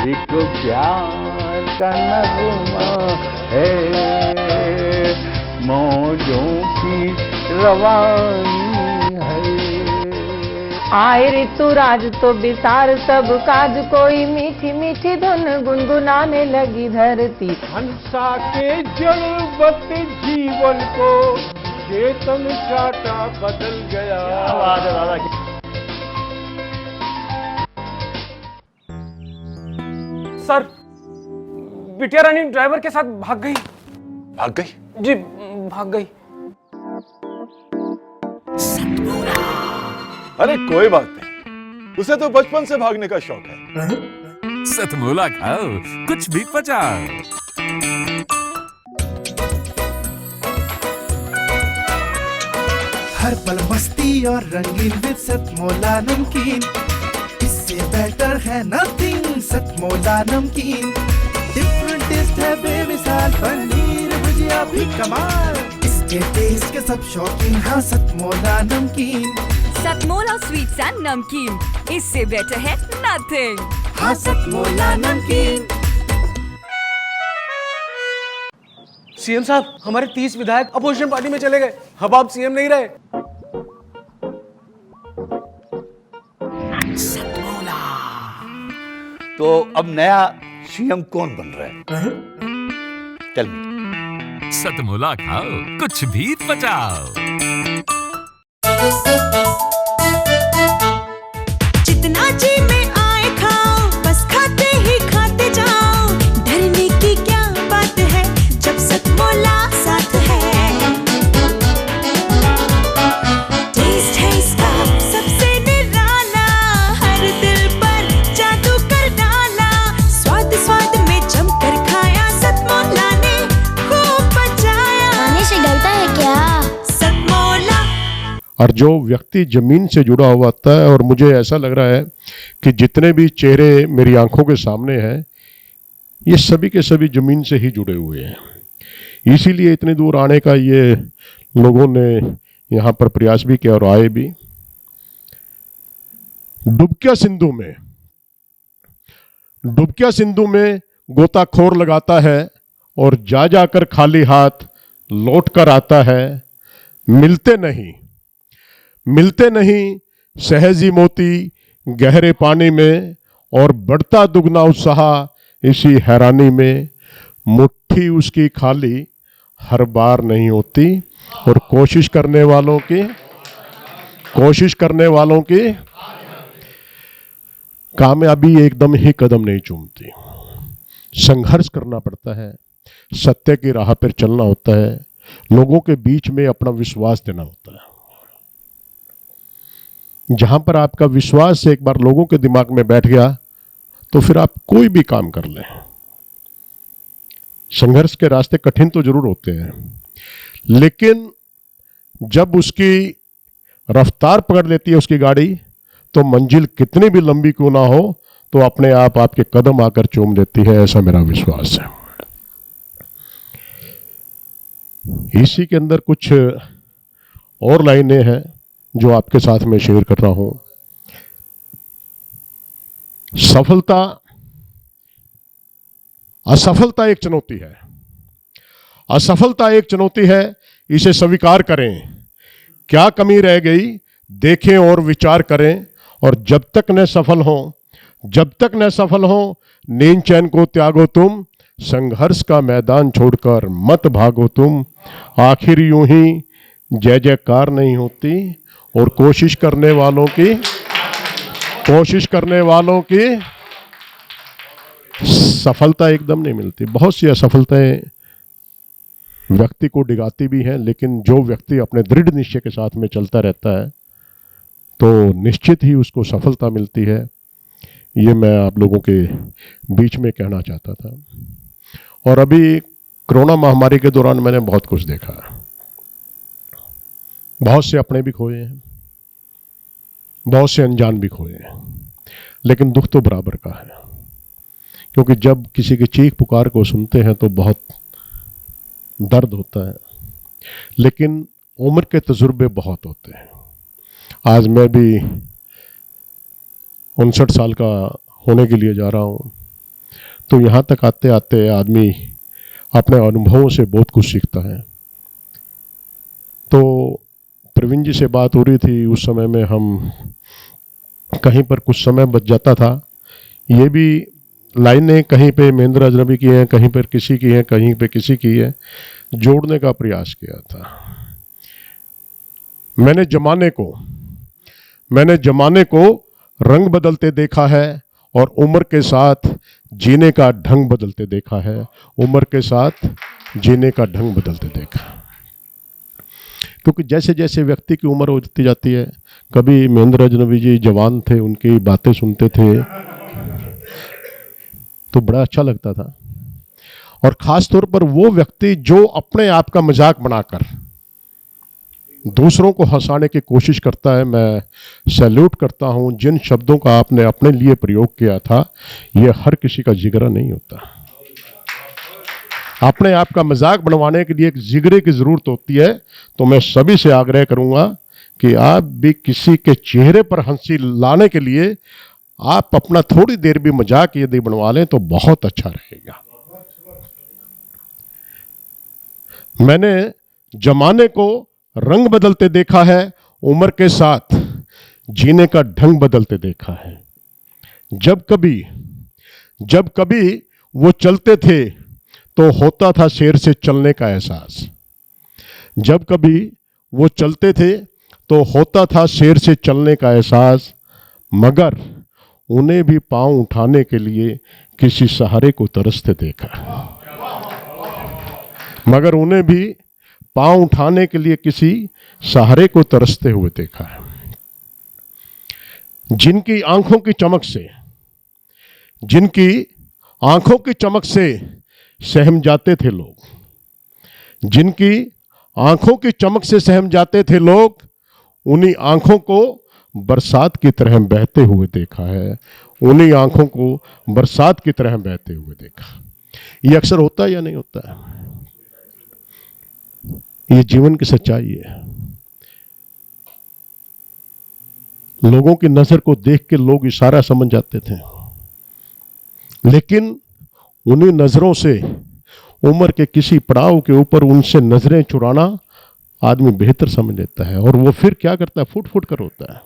एक प्यार का नगमा है, मौजों की रवानी है। आए ऋतुराज तो बिसार सब काज, कोई मीठी मीठी धुन गुनगुनाने लगी धरती। हंसा के जड़वत जीवन को चेतन चाटा बदल गया। आवाज है दादा। सर, बिटिया रानी ड्राइवर के साथ भाग गई। भाग गई? जी, भाग गई। अरे कोई बात नहीं, उसे तो बचपन से भागने का शौक है। सतमोला खाओ, कुछ भी पचाओ। हर पल मस्ती और रंगीन विद सतमोला नमकीन, इससे बेटर है नथिंग। सतमोला नमकीन डिफरेंट टेस्ट है बेमिसाल, पनीर भुजिया भी कमाल, इसके टेस्ट के सब शौकीन। हाँ सतमोला नमकीन, सतमोला स्वीट्स एंड नमकीन, इससे बेटर है नथिंग। हाँ सतमोला नमकीन। सीएम साहब, हमारे 30 विधायक अपोजिशन पार्टी में चले गए। अब आप सीएम नहीं रहे। तो अब नया सीएम कौन बन रहा है? Tell me. सतमोला खाओ, कुछ भी पचाओ। जितना जी में आए खाओ, बस खाते ही खाते जाओ। डरने की क्या बात है जब सतमोला साथ है। टेस्ट है इसका सबसे निराला, हर दिल पर जादू कर डाला। स्वाद स्वाद में जमकर खाया, सतमोला ने खूब बचाया। खाने से गलता है क्या? सतमोला। और जो व्यक्ति जमीन से जुड़ा हुआ था, और मुझे ऐसा लग रहा है कि जितने भी चेहरे मेरी आंखों के सामने हैं, ये सभी के सभी जमीन से ही जुड़े हुए हैं। इसीलिए इतनी दूर आने का ये लोगों ने यहाँ पर प्रयास भी किया और आए भी। डुबकिया सिंधु में गोताखोर लगाता है और जा जाकर खाली हाथ लौट कर आता है। मिलते नहीं सहजी मोती गहरे पानी में, और बढ़ता दुगना उत्साह इसी हैरानी में। मुट्ठी उसकी खाली हर बार नहीं होती, और कोशिश करने वालों की कामयाबी एकदम ही कदम नहीं चूमती। संघर्ष करना पड़ता है, सत्य की राह पर चलना होता है, लोगों के बीच में अपना विश्वास देना होता है। जहां पर आपका विश्वास एक बार लोगों के दिमाग में बैठ गया, तो फिर आप कोई भी काम कर लें। संघर्ष के रास्ते कठिन तो जरूर होते हैं, लेकिन जब उसकी रफ्तार पकड़ लेती है उसकी गाड़ी, तो मंजिल कितनी भी लंबी क्यों ना हो, तो अपने आप आपके कदम आकर चूम लेती है। ऐसा मेरा विश्वास है। इसी के अंदर कुछ और लाइनें हैं जो आपके साथ में शेयर कर रहा हूं। असफलता एक चुनौती है। असफलता एक चुनौती है, इसे स्वीकार करें। क्या कमी रह गई देखें और विचार करें, और जब तक न सफल हो नींद चैन को त्यागो तुम। संघर्ष का मैदान छोड़कर मत भागो तुम। आखिर यूं ही जय जयकार नहीं होती, और कोशिश करने वालों की सफलता एकदम नहीं मिलती। बहुत सी असफलताएं व्यक्ति को डिगाती भी हैं, लेकिन जो व्यक्ति अपने दृढ़ निश्चय के साथ में चलता रहता है, तो निश्चित ही उसको सफलता मिलती है। ये मैं आप लोगों के बीच में कहना चाहता था। और अभी कोरोना महामारी के दौरान मैंने बहुत कुछ देखा। बहुत से अपने भी खोए हैं, बहुत से अनजान भी खोए हैं, लेकिन दुख तो बराबर का है। क्योंकि जब किसी की चीख पुकार को सुनते हैं तो बहुत दर्द होता है, लेकिन उम्र के तजुर्बे बहुत होते हैं। आज मैं भी 59 साल का होने के लिए जा रहा हूँ। तो यहाँ तक आते आते आदमी अपने अनुभवों से बहुत कुछ सीखता है। तो प्रवीण जी से बात हो रही थी, उस समय में हम कहीं पर कुछ समय बच जाता था, ये भी लाइनें कहीं पे महेंद्र अजनबी की हैं, कहीं पर किसी की हैं, कहीं पे किसी की है, जोड़ने का प्रयास किया था। मैंने जमाने को रंग बदलते देखा है और उम्र के साथ जीने का ढंग बदलते देखा है, उम्र के साथ जीने का ढंग बदलते देखा। क्योंकि जैसे जैसे व्यक्ति की उम्र होती जाती है, कभी महेंद्र अजनबी जी जवान थे, उनकी बातें सुनते थे तो बड़ा अच्छा लगता था। और खास तौर पर वो व्यक्ति जो अपने आप का मजाक बनाकर दूसरों को हंसाने की कोशिश करता है, मैं सैल्यूट करता हूं। जिन शब्दों का आपने अपने लिए प्रयोग किया था, ये हर किसी का जिगरा नहीं होता। अपने आप का मजाक बनवाने के लिए एक जिगरे की जरूरत होती है। तो मैं सभी से आग्रह करूंगा कि आप भी किसी के चेहरे पर हंसी लाने के लिए आप अपना थोड़ी देर भी मजाक यदि बनवा लें तो बहुत अच्छा रहेगा। मैंने जमाने को रंग बदलते देखा है, उम्र के साथ जीने का ढंग बदलते देखा है। जब कभी वो चलते थे तो होता था शेर से चलने का एहसास। जब कभी वो चलते थे तो होता था शेर से चलने का एहसास, मगर उन्हें भी पांव उठाने के लिए किसी सहारे को तरसते देखा। मगर उन्हें भी पांव उठाने के लिए किसी सहारे को तरसते हुए देखा है। जिनकी आंखों की चमक से सहम जाते थे लोग, जिनकी आंखों की चमक से सहम जाते थे लोग, उन्हीं आंखों को बरसात की तरह बहते हुए देखा है। उन्हीं आंखों को बरसात की तरह बहते हुए देखा। ये अक्सर होता है या नहीं होता है? ये जीवन की सच्चाई है। लोगों की नजर को देख के लोग इशारा समझ जाते थे, लेकिन उन्हीं नजरों से उम्र के किसी पड़ाव के ऊपर उनसे नजरें चुराना आदमी बेहतर समझ लेता है। और वो फिर क्या करता है? फुट फुट कर होता है,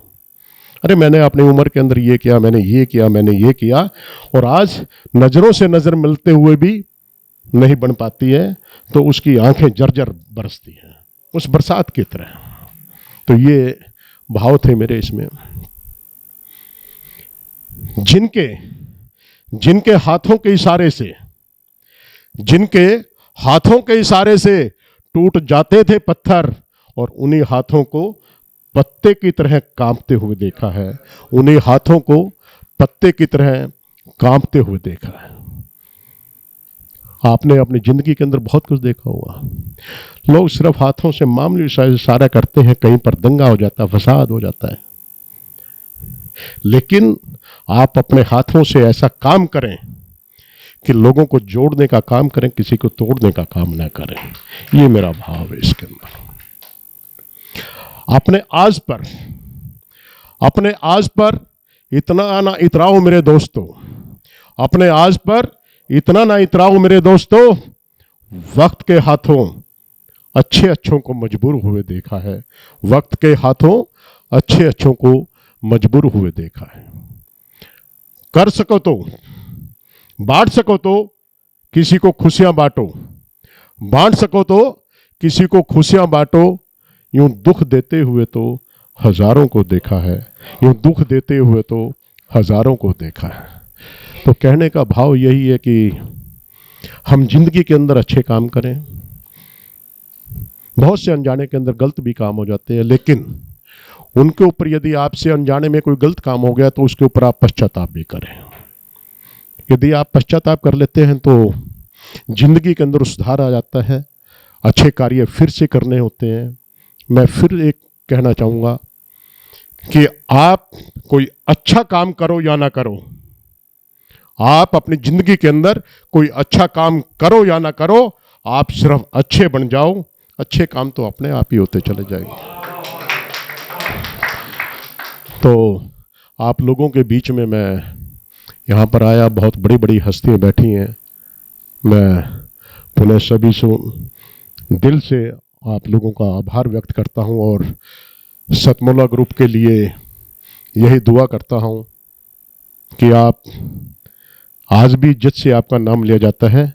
अरे मैंने अपनी उम्र के अंदर ये किया, मैंने ये किया, मैंने ये किया। और आज नजरों से नजर मिलते हुए भी नहीं बन पाती है, तो उसकी आंखें जर्जर बरसती हैं उस बरसात की तरह। तो ये भाव थे मेरे इसमें। जिनके हाथों के इशारे से टूट जाते थे पत्थर, और उन्हीं हाथों को पत्ते की तरह कांपते हुए देखा है। उन्हीं हाथों को पत्ते की तरह कांपते हुए देखा है। आपने अपनी जिंदगी के अंदर बहुत कुछ देखा होगा। लोग सिर्फ हाथों से मामूली इशारा करते हैं, कहीं पर दंगा हो जाता है, फसाद हो जाता है। लेकिन आप अपने हाथों से ऐसा काम करें कि लोगों को जोड़ने का काम करें, किसी को तोड़ने का काम ना करें। ये मेरा भाव है इसके अंदर। अपने आज पर इतना ना इतराओ मेरे दोस्तों, अपने आज पर इतना ना इतराओ मेरे दोस्तों। वक्त के हाथों अच्छों को मजबूर हुए देखा है। वक्त के हाथों अच्छों को मजबूर हुए देखा है। कर सको तो बांट सको तो किसी को खुशियां बांटो, बांट सको तो किसी को खुशियां बांटो। यूं दुख देते हुए तो हजारों को देखा है, यूं दुख देते हुए तो हजारों को देखा है। तो कहने का भाव यही है कि हम जिंदगी के अंदर अच्छे काम करें। बहुत से अनजाने के अंदर गलत भी काम हो जाते हैं, लेकिन उनके ऊपर यदि आपसे अनजाने में कोई गलत काम हो गया तो उसके ऊपर आप पश्चाताप भी करें। यदि आप पश्चाताप कर लेते हैं तो जिंदगी के अंदर सुधार आ जाता है, अच्छे कार्य फिर से करने होते हैं। मैं फिर एक कहना चाहूँगा कि आप कोई अच्छा काम करो या ना करो, आप अपनी जिंदगी के अंदर कोई अच्छा काम करो या ना करो, आप सिर्फ अच्छे बन जाओ, अच्छे काम तो अपने आप ही होते चले जाएंगे। तो आप लोगों के बीच में मैं यहाँ पर आया। बहुत बड़ी बड़ी हस्तियाँ बैठी हैं। मैं पुनः सभी से दिल से आप लोगों का आभार व्यक्त करता हूँ और सतमोला ग्रुप के लिए यही दुआ करता हूँ कि आप आज भी इज्जत से आपका नाम लिया जाता है।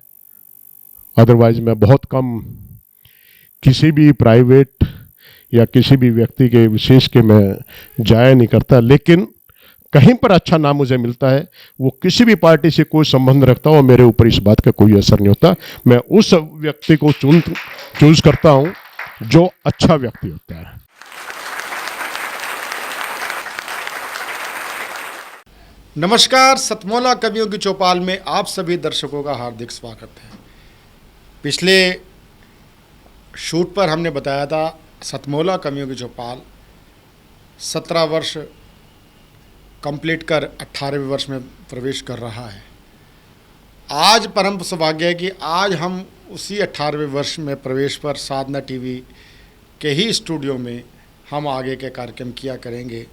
अदरवाइज मैं बहुत कम किसी भी प्राइवेट या किसी भी व्यक्ति के विशेष के मैं जाया नहीं करता, लेकिन कहीं पर अच्छा नाम मुझे मिलता है, वो किसी भी पार्टी से कोई संबंध रखता हो, मेरे ऊपर इस बात का कोई असर नहीं होता। मैं उस व्यक्ति को चूज करता हूं जो अच्छा व्यक्ति होता है। नमस्कार, सतमोला कवियों की चौपाल में आप सभी दर्शकों का हार्दिक स्वागत है। पिछले शूट पर हमने बताया था सतमोला कवियों की चौपाल 17 वर्ष कंप्लीट कर 18वें वर्ष में प्रवेश कर रहा है। आज परम सौभाग्य है कि आज हम उसी 18वें वर्ष में प्रवेश पर साधना टीवी के ही स्टूडियो में हम आगे के कार्यक्रम किया करेंगे,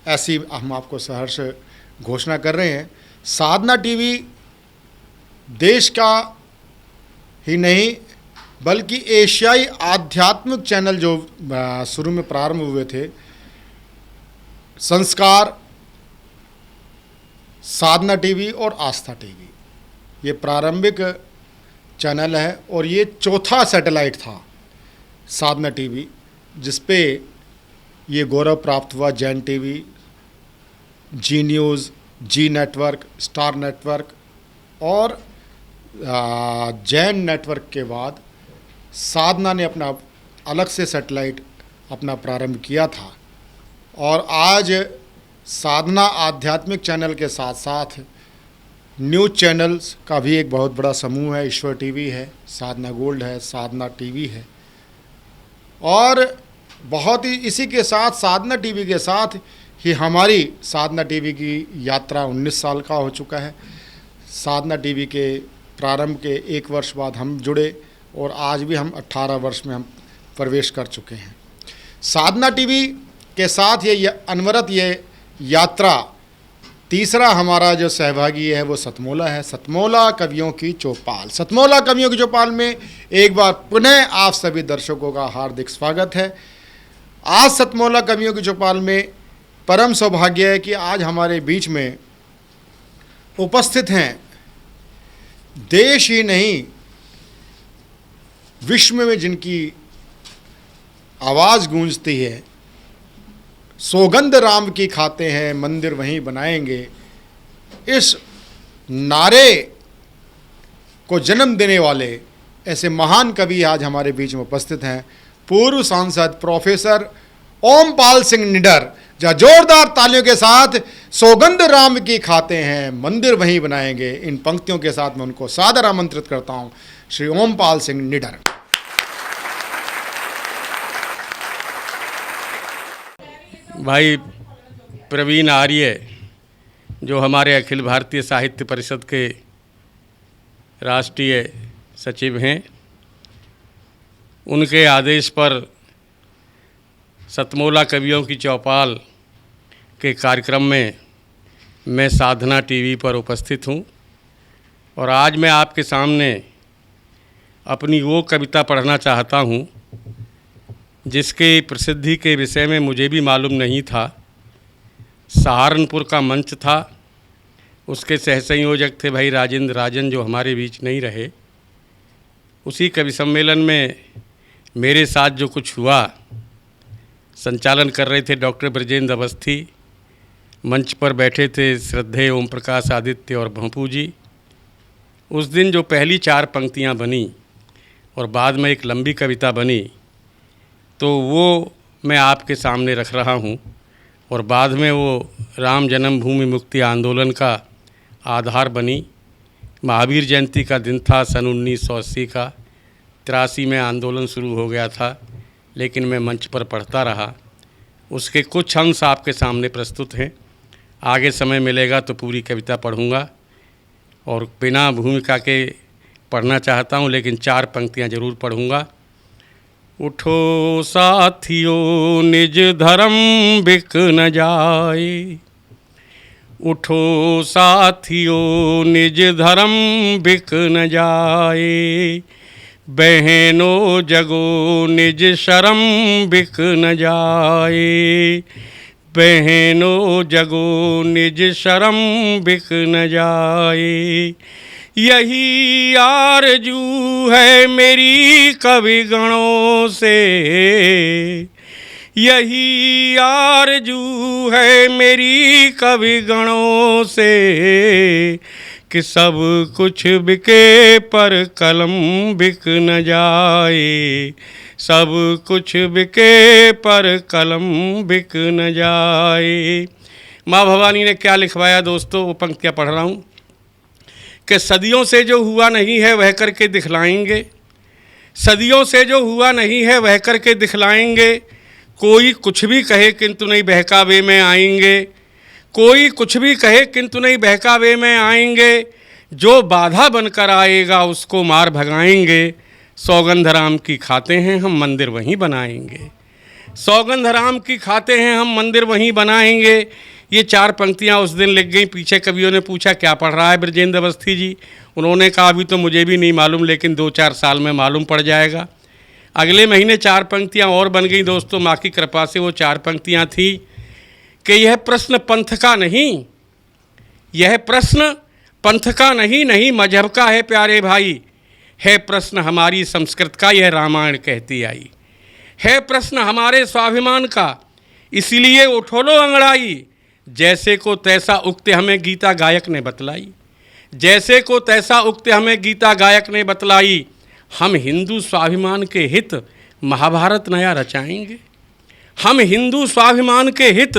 ऐसी हम आपको सहर्ष घोषणा कर रहे हैं। साधना टीवी देश का ही नहीं बल्कि एशियाई आध्यात्मिक चैनल जो शुरू में प्रारंभ हुए थे, संस्कार, साधना टीवी और आस्था टीवी, ये प्रारंभिक चैनल है और ये चौथा सैटेलाइट था साधना टीवी, जिस पे ये गौरव प्राप्त हुआ। Jain TV, Zee news, Zee network, star network और जैन नेटवर्क के बाद साधना ने अपना अलग से सैटेलाइट अपना प्रारंभ किया था। और आज साधना आध्यात्मिक चैनल के साथ साथ न्यूज़ चैनल्स का भी एक बहुत बड़ा समूह है। ईश्वर टीवी है, साधना गोल्ड है, साधना टीवी है और बहुत ही इसी के साथ साधना टीवी के साथ ही हमारी साधना टीवी की यात्रा 19 साल का हो चुका है। साधना टीवी के प्रारंभ के 1 वर्ष बाद हम जुड़े और आज भी हम 18 वर्ष में हम प्रवेश कर चुके हैं। साधना टीवी के साथ ये अनवरत ये यात्रा तीसरा हमारा जो सहभागी है वो सतमोला है। सतमोला कवियों की चौपाल। सतमोला कवियों की चौपाल में एक बार पुनः आप सभी दर्शकों का हार्दिक स्वागत है। आज सतमोला कवियों की चौपाल में परम सौभाग्य है कि आज हमारे बीच में उपस्थित हैं देश ही नहीं विश्व में जिनकी आवाज़ गूंजती है, सौगंध राम की खाते हैं मंदिर वहीं बनाएंगे, इस नारे को जन्म देने वाले ऐसे महान कवि आज हमारे बीच में उपस्थित हैं। पूर्व सांसद प्रोफेसर ओमपाल सिंह निडर। जा जोरदार तालियों के साथ सौगंध राम की खाते हैं मंदिर वहीं बनाएंगे, इन पंक्तियों के साथ मैं उनको सादर आमंत्रित करता हूं, श्री ओमपाल सिंह निडर। भाई प्रवीण आर्य जो हमारे अखिल भारतीय साहित्य परिषद के राष्ट्रीय सचिव हैं, उनके आदेश पर सतमोला कवियों की चौपाल के कार्यक्रम में मैं साधना टीवी पर उपस्थित हूं और आज मैं आपके सामने अपनी वो कविता पढ़ना चाहता हूं जिसके प्रसिद्धि के विषय में मुझे भी मालूम नहीं था। सहारनपुर का मंच था, उसके सहसंयोजक थे भाई राजेंद्र राजन जो हमारे बीच नहीं रहे। उसी कवि सम्मेलन में मेरे साथ जो कुछ हुआ, संचालन कर रहे थे डॉक्टर ब्रजेंद्र अवस्थी, मंच पर बैठे थे श्रद्धेय ओम प्रकाश आदित्य और भंपू जी। उस दिन जो पहली 4 पंक्तियां बनी और बाद में एक लंबी कविता बनी, तो वो मैं आपके सामने रख रहा हूँ और बाद में वो राम जन्मभूमि मुक्ति आंदोलन का आधार बनी। महावीर जयंती का दिन था सन 1980 का, 83 में आंदोलन शुरू हो गया था, लेकिन मैं मंच पर पढ़ता रहा। उसके कुछ अंश आपके सामने प्रस्तुत हैं। आगे समय मिलेगा तो पूरी कविता पढ़ूंगा और बिना भूमिका के पढ़ना चाहता हूं, लेकिन 4 पंक्तियां ज़रूर पढ़ूंगा। उठो साथियों निज धर्म बिक न जाए, उठो साथियों निज धर्म बिक न जाए, बहनों जगो निज शर्म बिक न जाए, बहनों जगो निज शर्म बिक न जाए। यही आरजू है मेरी कवि गणों से, यही आरजू है मेरी कवि गणों से, कि सब कुछ बिके पर कलम बिक न जाए, सब कुछ बिके पर कलम बिक न जाए। माँ भवानी ने क्या लिखवाया दोस्तों, वो पंक्तियाँ पढ़ रहा हूँ कि सदियों से जो हुआ नहीं है वह करके दिखलाएंगे, सदियों से जो हुआ नहीं है वह करके दिखलाएंगे, कोई कुछ भी कहे किंतु नहीं बहकावे में आएंगे, कोई कुछ भी कहे किंतु नहीं बहकावे में आएंगे, जो बाधा बनकर आएगा उसको मार भगाएंगे, सौगंध राम की खाते हैं हम मंदिर वहीं बनाएंगे, सौगंध राम की खाते हैं हम मंदिर वहीं बनाएंगे। ये 4 पंक्तियाँ उस दिन लिख गई। पीछे कवियों ने पूछा क्या पढ़ रहा है ब्रजेंद्र अवस्थी जी, उन्होंने कहा अभी तो मुझे भी नहीं मालूम, लेकिन 2-4 साल में मालूम पड़ जाएगा। अगले महीने 4 पंक्तियाँ और बन गई दोस्तों, माँ की कृपा से। वो 4 पंक्तियाँ थी कि यह प्रश्न पंथ का नहीं, यह प्रश्न पंथ का नहीं, नहीं मजहब का है प्यारे भाई, है प्रश्न हमारी संस्कृत का, यह रामायण कहती आई, है प्रश्न हमारे स्वाभिमान का, इसीलिए उठो लो अंगड़ाई, जैसे को तैसा उक्ति हमें गीता गायक ने बतलाई, जैसे को तैसा उक्ति हमें गीता गायक ने बतलाई, हम हिंदू स्वाभिमान के हित महाभारत नया रचाएंगे, हम हिंदू स्वाभिमान के हित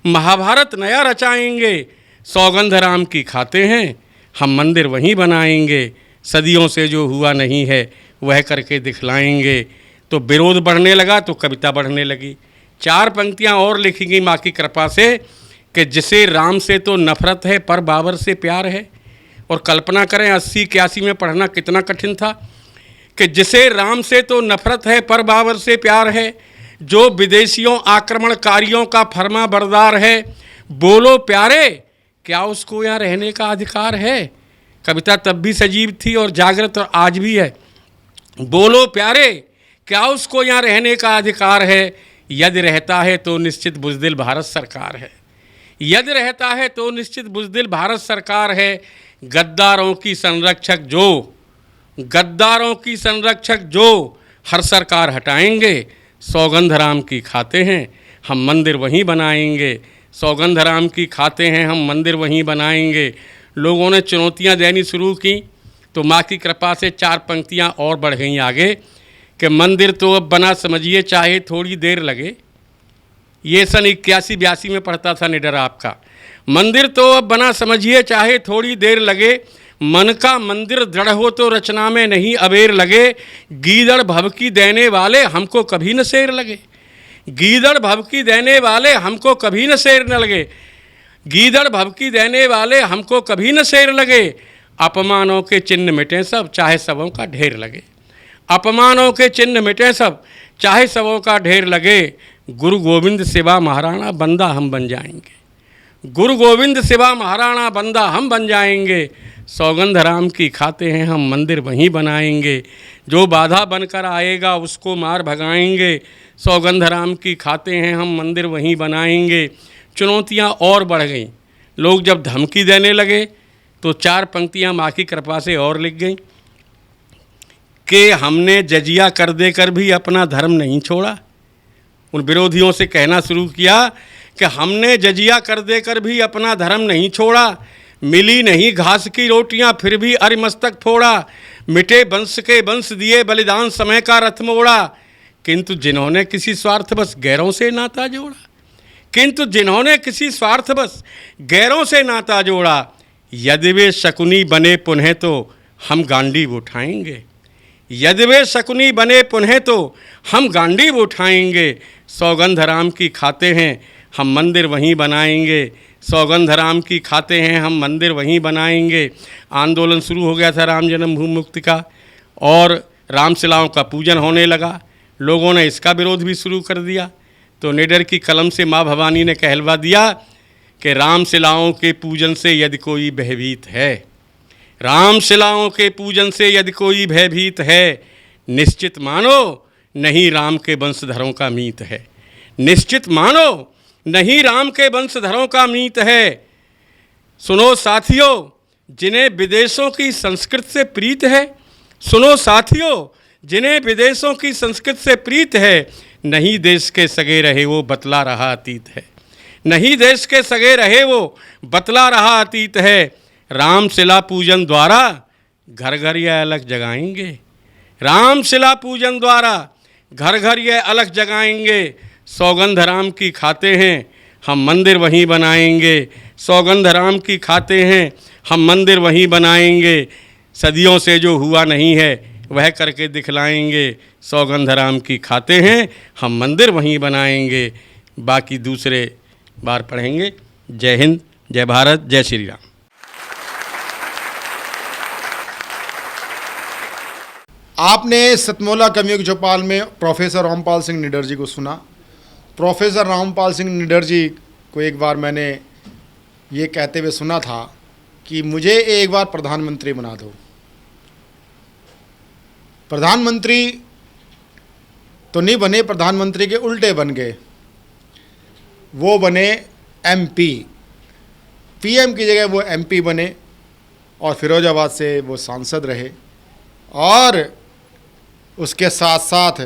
महाभारत नया रचाएंगे, सौगंध राम की खाते हैं हम मंदिर वहीं बनाएंगे, सदियों से जो हुआ नहीं है वह करके दिखलाएंगे। तो विरोध बढ़ने लगा तो कविता बढ़ने लगी। 4 पंक्तियाँ और लिखी गई माँ की कृपा से कि जिसे राम से तो नफरत है पर बाबर से प्यार है। और कल्पना करें 80-81 में पढ़ना कितना कठिन था कि जिसे राम से तो नफरत है पर बाबर से प्यार है, जो विदेशियों आक्रमणकारियों का फर्मा बरदार है, बोलो प्यारे क्या उसको यहाँ रहने का अधिकार है। कविता तब भी सजीव थी और जागृत और आज भी है। बोलो प्यारे क्या उसको यहाँ रहने का अधिकार है, यदि रहता है तो निश्चित बुज़दिल भारत सरकार है, यदि रहता है तो निश्चित बुज़दिल भारत सरकार है। गद्दारों की संरक्षक जो, गद्दारों की संरक्षक जो हर सरकार हटाएंगे, सौगंध राम की खाते हैं हम मंदिर वहीं बनाएंगे, सौगंध राम की खाते हैं हम मंदिर वहीं बनाएंगे। लोगों ने चुनौतियां देनी शुरू की तो माँ की कृपा से 4 पंक्तियां और बढ़ गईं आगे कि मंदिर तो अब बना समझिए चाहे थोड़ी देर लगे। ये सन 81-82 में पढ़ता था निडर आपका। मंदिर तो अब बना समझिए चाहे थोड़ी देर लगे, मन का मंदिर दृढ़ हो तो रचना में नहीं अबेर लगे, गीदड़ भभकी देने वाले हमको कभी न शेर लगे, गीदड़ भभकी देने वाले हमको कभी न शेर न लगे, गीदड़ भभकी देने वाले हमको कभी न शेर लगे। अपमानों के चिन्ह मिटे सब चाहे सबों का ढेर लगे, अपमानों के चिन्ह मिटे सब चाहे सबों का ढेर लगे। गुरु गोविंद सिवा महाराणा बंदा हम बन जाएंगे, गुरु गोविंद सिवा महाराणा बंदा हम बन जाएंगे। सौगंध राम की खाते हैं हम मंदिर वहीं बनाएंगे, जो बाधा बनकर आएगा उसको मार भगाएंगे। सौगंध राम की खाते हैं हम मंदिर वहीं बनाएंगे। चुनौतियाँ और बढ़ गईं। लोग जब धमकी देने लगे तो 4 पंक्तियाँ माँ की कृपा से और लिख गईं कि हमने जजिया कर देकर भी अपना धर्म नहीं छोड़ा। उन विरोधियों से कहना शुरू किया कि हमने जजिया कर देकर भी अपना धर्म नहीं छोड़ा, मिली नहीं घास की रोटियां फिर भी अरिमस्तक फोड़ा, मिटे वंश के वंश दिए बलिदान समय का रथ मोड़ा, किंतु जिन्होंने किसी स्वार्थवश गैरों से नाता जोड़ा, किंतु जिन्होंने किसी स्वार्थवश गैरों से नाता जोड़ा, यदि वे शकुनी बने पुनः तो हम गांडीव उठाएंगे, यदि वे शकुनी बने पुनः तो हम गांडीव उठाएंगे। सौगंध राम की खाते हैं हम मंदिर वहीं बनाएंगे, सौगंध राम की खाते हैं हम मंदिर वहीं बनाएंगे। आंदोलन शुरू हो गया था राम जन्मभूमि मुक्ति का और रामशिलाओं का पूजन होने लगा। लोगों ने इसका विरोध भी शुरू कर दिया तो निडर की कलम से माँ भवानी ने कहलवा दिया कि रामशिलाओं के पूजन से यदि कोई भयभीत है, रामशिलाओं के पूजन से यदि कोई भयभीत है, निश्चित मानो नहीं राम के वंशधरों का मीत है। निश्चित मानो नहीं राम के वंशधरों का मीत है। सुनो साथियों जिन्हें विदेशों की संस्कृत से प्रीत है, सुनो साथियों जिन्हें विदेशों की संस्कृत से प्रीत है, नहीं देश के सगे रहे वो बतला रहा अतीत है। नहीं देश के सगे रहे वो बतला रहा अतीत है। रामशिला पूजन द्वारा घर घर यह अलग जगाएंगे। रामशिला पूजन द्वारा घर घर यह अलग जगाएंगे। सौगंध राम की खाते हैं हम मंदिर वहीं बनाएंगे। सौगंध राम की खाते हैं हम मंदिर वहीं बनाएंगे। सदियों से जो हुआ नहीं है वह करके दिखलाएंगे। सौगंध राम की खाते हैं हम मंदिर वहीं बनाएंगे। बाकी दूसरे बार पढ़ेंगे। जय हिंद, जय भारत, जय श्री राम। आपने सतमोला कमयुग चौपाल में प्रोफेसर रामपाल सिंह निडर जी को सुना। प्रोफेसर रामपाल सिंह निडर जी को एक बार मैंने ये कहते हुए सुना था कि मुझे एक बार प्रधानमंत्री बना दो। प्रधानमंत्री तो नहीं बने, प्रधानमंत्री के उल्टे बन गए। वो बने एमपी, पीएम की जगह वो एमपी बने और फिरोजाबाद से वो सांसद रहे। और उसके साथ साथ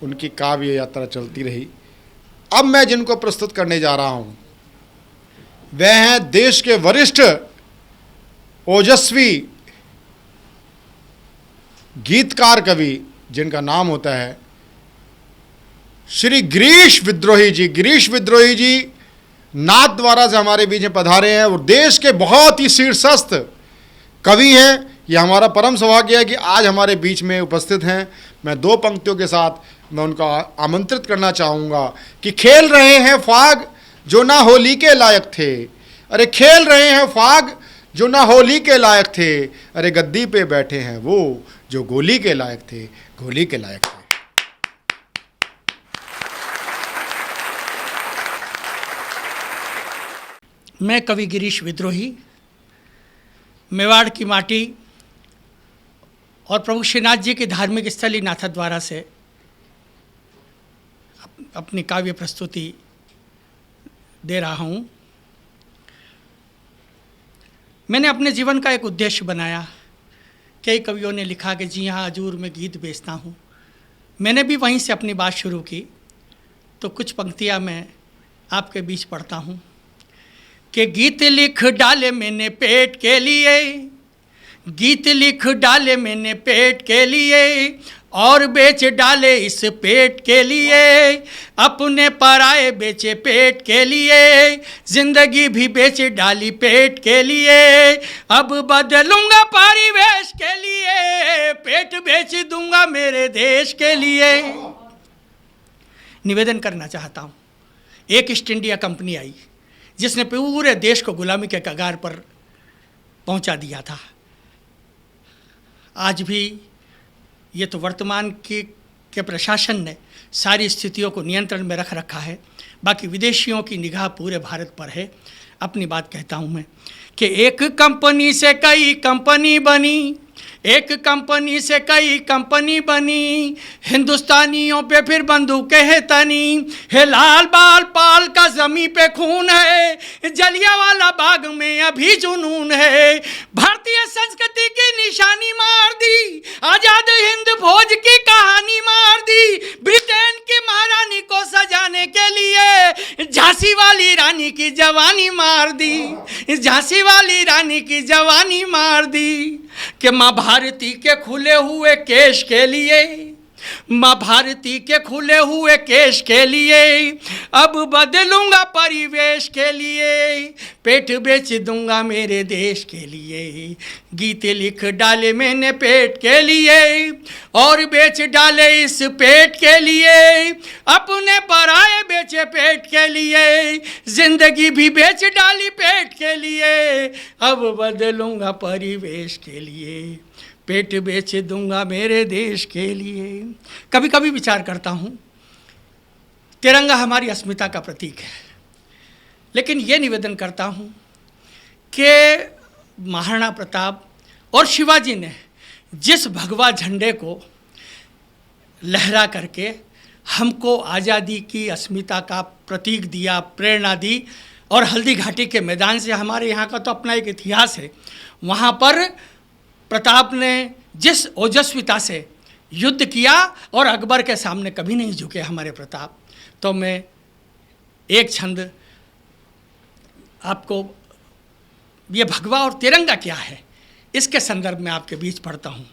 उनकी काव्य यात्रा चलती रही। अब मैं जिनको प्रस्तुत करने जा रहा हूँ वह हैं देश के वरिष्ठ ओजस्वी गीतकार कवि जिनका नाम होता है श्री गिरीश विद्रोही जी। गिरीश विद्रोही जी नाथ द्वारा से हमारे बीच में पधारे हैं और देश के बहुत ही शीर्षस्थ कवि हैं। ये हमारा परम सौभाग्य है कि आज हमारे बीच में उपस्थित हैं। मैं दो पंक्तियों के साथ मैं उनका आमंत्रित करना चाहूँगा कि खेल रहे हैं फाग जो ना होली के लायक थे। अरे खेल रहे हैं फाग जो ना होली के लायक थे। अरे गद्दी पे बैठे हैं वो जो गोली के लायक थे, गोली के लायक थे। मैं कवि गिरीश विद्रोही मेवाड़ की माटी और प्रभु श्रीनाथ जी की धार्मिक स्थली नाथद्वारा से अपनी काव्य प्रस्तुति दे रहा हूँ। मैंने अपने जीवन का एक उद्देश्य बनाया। कई कवियों ने लिखा कि जी हाँ हजूर में गीत बेचता हूँ। मैंने भी वहीं से अपनी बात शुरू की। तो कुछ पंक्तियाँ मैं आपके बीच पढ़ता हूँ कि गीत लिख डाले मैंने पेट के लिए, गीत लिख डाले मैंने पेट के लिए और बेच डाले इस पेट के लिए। अपने पराए बेचे पेट के लिए, जिंदगी भी बेच डाली पेट के लिए। अब बदलूंगा परिवेश के लिए, पेट बेच दूंगा मेरे देश के लिए। निवेदन करना चाहता हूँ, एक ईस्ट इंडिया कंपनी आई जिसने पूरे देश को गुलामी के कगार पर पहुंचा दिया था। आज भी ये तो वर्तमान के प्रशासन ने सारी स्थितियों को नियंत्रण में रख रखा है, बाकी विदेशियों की निगाह पूरे भारत पर है। अपनी बात कहता हूँ मैं कि एक कंपनी से कई कंपनी बनी, एक कंपनी से कई कंपनी बनी। हिंदुस्तानियों पे फिर बंदूकें है तनी, है लाल बाल पाल का जमी पे खून है, जलियांवाला बाग में अभी जुनून है। भारतीय संस्कृति की निशानी मार दी, आजाद हिंद फौज की कहानी मार दी। ब्रिटेन की महारानी को सजाने के लिए झांसी वाली रानी की जवानी मार दी, झांसी वाली रानी की जवानी मार दी। कि माँ भारती के खुले हुए केश के लिए, माँ भारती के खुले हुए केश के लिए अब बदलूंगा परिवेश के लिए। पेट बेच दूंगा मेरे देश के लिए। गीत लिख डाले मैंने पेट के लिए और बेच डाले इस पेट के लिए। अपने पराए बेचे पेट के लिए, जिंदगी भी बेच डाली पेट के लिए। अब बदलूंगा परिवेश के लिए, पेट बेच दूंगा मेरे देश के लिए। कभी कभी विचार करता हूँ, तिरंगा हमारी अस्मिता का प्रतीक है। लेकिन ये निवेदन करता हूँ कि महाराणा प्रताप और शिवाजी ने जिस भगवा झंडे को लहरा करके हमको आज़ादी की अस्मिता का प्रतीक दिया, प्रेरणा दी, और हल्दी घाटी के मैदान से, हमारे यहाँ का तो अपना एक इतिहास है, वहाँ पर प्रताप ने जिस ओजस्विता से युद्ध किया और अकबर के सामने कभी नहीं झुके हमारे प्रताप। तो मैं एक छंद आपको, ये भगवा और तिरंगा क्या है, इसके संदर्भ में आपके बीच पढ़ता हूँ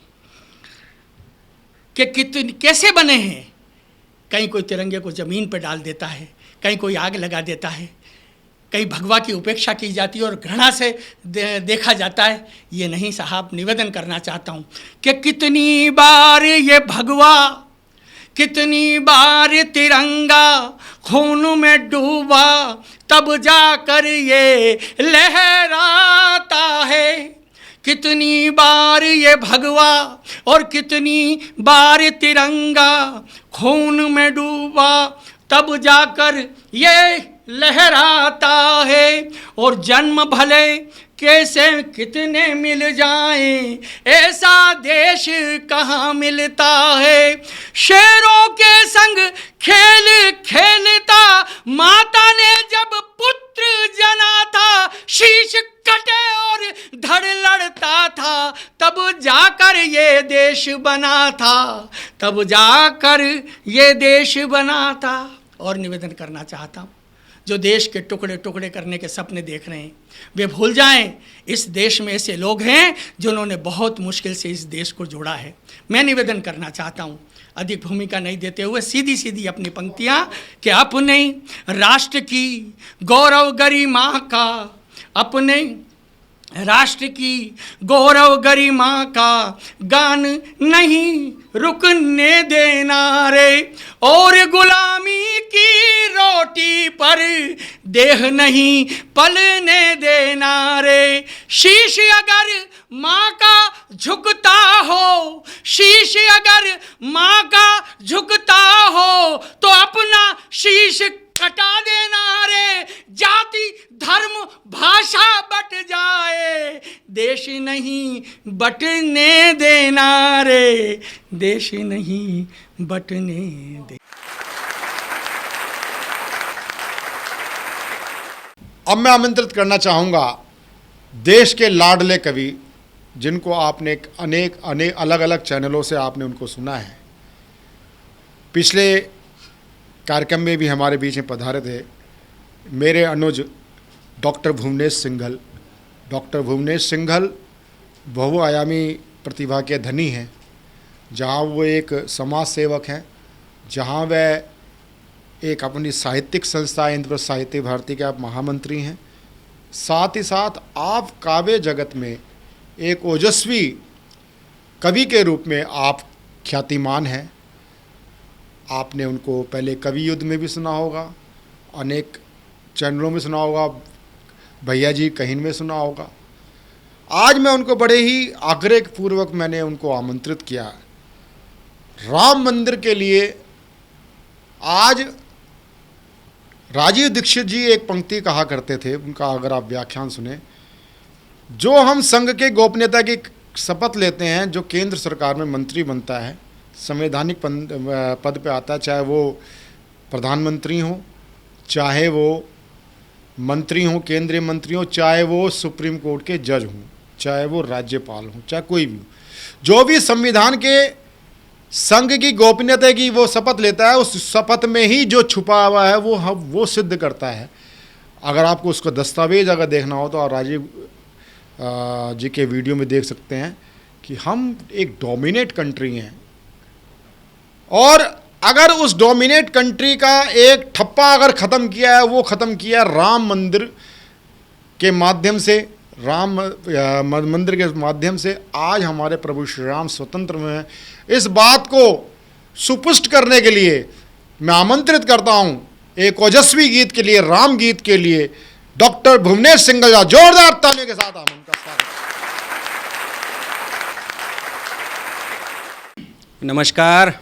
कि कितने कैसे बने हैं। कहीं कोई तिरंगे को ज़मीन पर डाल देता है, कहीं कोई आग लगा देता है, कहीं भगवा की उपेक्षा की जाती है और घृणा से देखा जाता है। ये नहीं साहब, निवेदन करना चाहता हूँ कि कितनी बार ये भगवा, कितनी बार तिरंगा खून में डूबा, तब जाकर ये लहराता है। कितनी बार ये भगवा और कितनी बार तिरंगा खून में डूबा, तब जाकर ये लहराता है। और जन्म भले कैसे कितने मिल जाएं, ऐसा देश कहाँ मिलता है। शेरों के संग खेल खेलता माता ने जब पुत्र जना था, शीश कटे और धड़ लड़ता था, तब जाकर ये देश बना था, तब जाकर ये देश बना था। और निवेदन करना चाहता हूँ, जो देश के टुकड़े टुकड़े करने के सपने देख रहे हैं, वे भूल जाएं इस देश में ऐसे लोग हैं जिन्होंने बहुत मुश्किल से इस देश को जोड़ा है। मैं निवेदन करना चाहता हूँ, अधिक भूमिका नहीं देते हुए सीधी सीधी अपनी पंक्तियाँ, कि अपने राष्ट्र की गौरव गरिमा का, अपने राष्ट्र की गौरव गरिमा का गान नहीं रुकने देना रे, और गुलामी की रोटी पर देह नहीं पलने देना रे। शीश अगर माँ का झुकता हो, शीश अगर माँ का झुकता हो, तो अपना शीश कटा देना रे। जाति धर्म भाषा बट जाए, देश नहीं बटने देना रे, देश नहीं बटने दे। अब मैं आमंत्रित करना चाहूँगा देश के लाडले कवि, जिनको आपने अनेक अलग अलग चैनलों से आपने उनको सुना है, पिछले कार्यक्रम में भी हमारे बीच में पधारे थे, मेरे अनुज डॉक्टर भुवनेश सिंघल। डॉक्टर भुवनेश सिंघल बहुआयामी प्रतिभा के धनी हैं, जहाँ वो एक समाज सेवक हैं, जहाँ वह एक अपनी साहित्यिक संस्था इंद्र साहित्य भारती के आप महामंत्री हैं। साथ ही साथ आप काव्य जगत में एक ओजस्वी कवि के रूप में आप ख्यातिमान हैं। आपने उनको पहले कवि युद्ध में भी सुना होगा, अनेक चैनलों में सुना होगा, भैया जी कहीं में सुना होगा। आज मैं उनको बड़े ही आग्रह पूर्वक मैंने उनको आमंत्रित किया राम मंदिर के लिए। आज राजीव दीक्षित जी एक पंक्ति कहा करते थे, उनका अगर आप व्याख्यान सुने, जो हम संघ के गोपनीयता की शपथ लेते हैं, जो केंद्र सरकार में मंत्री बनता है, संवैधानिक पद पे आता है, चाहे वो प्रधानमंत्री हो, चाहे वो मंत्री हो, केंद्रीय मंत्री हो, चाहे वो सुप्रीम कोर्ट के जज हों, चाहे वो राज्यपाल हों, चाहे कोई भी हो, जो भी संविधान के संघ की गोपनीयता की वो शपथ लेता है, उस शपथ में ही जो छुपा हुआ है वो सिद्ध करता है। अगर आपको उसका दस्तावेज अगर देखना हो तो आप राजीव जी के वीडियो में देख सकते हैं कि हम एक डोमिनेट कंट्री हैं, और अगर उस डोमिनेट कंट्री का एक ठप्पा अगर ख़त्म किया है, वो ख़त्म किया राम मंदिर के माध्यम से। राम मंदिर के माध्यम से आज हमारे प्रभु श्री राम स्वतंत्र में हैं। इस बात को सुपुष्ट करने के लिए मैं आमंत्रित करता हूं एक ओजस्वी गीत के लिए, राम गीत के लिए, डॉक्टर भुवनेश सिंघल। जोरदार तालियों के साथ हम उनका स्वागत। नमस्कार,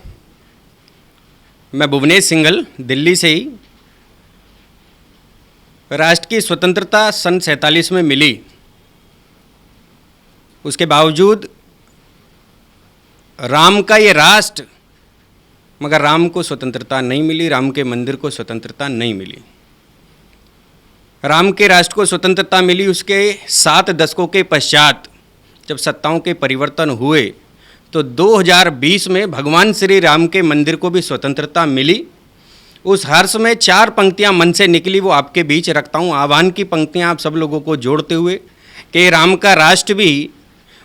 मैं भुवनेश सिंघल दिल्ली से ही राष्ट्र की स्वतंत्रता सन 47 में मिली, उसके बावजूद राम का ये राष्ट्र, मगर राम को स्वतंत्रता नहीं मिली, राम के मंदिर को स्वतंत्रता नहीं मिली। राम के राष्ट्र को स्वतंत्रता मिली उसके 7 दशकों के पश्चात, जब सत्ताओं के परिवर्तन हुए तो 2020 में भगवान श्री राम के मंदिर को भी स्वतंत्रता मिली। उस हर्ष में 4 पंक्तियां मन से निकली, वो आपके बीच रखता हूँ। आह्वान की पंक्तियां आप सब लोगों को जोड़ते हुए कि राम का राष्ट्र भी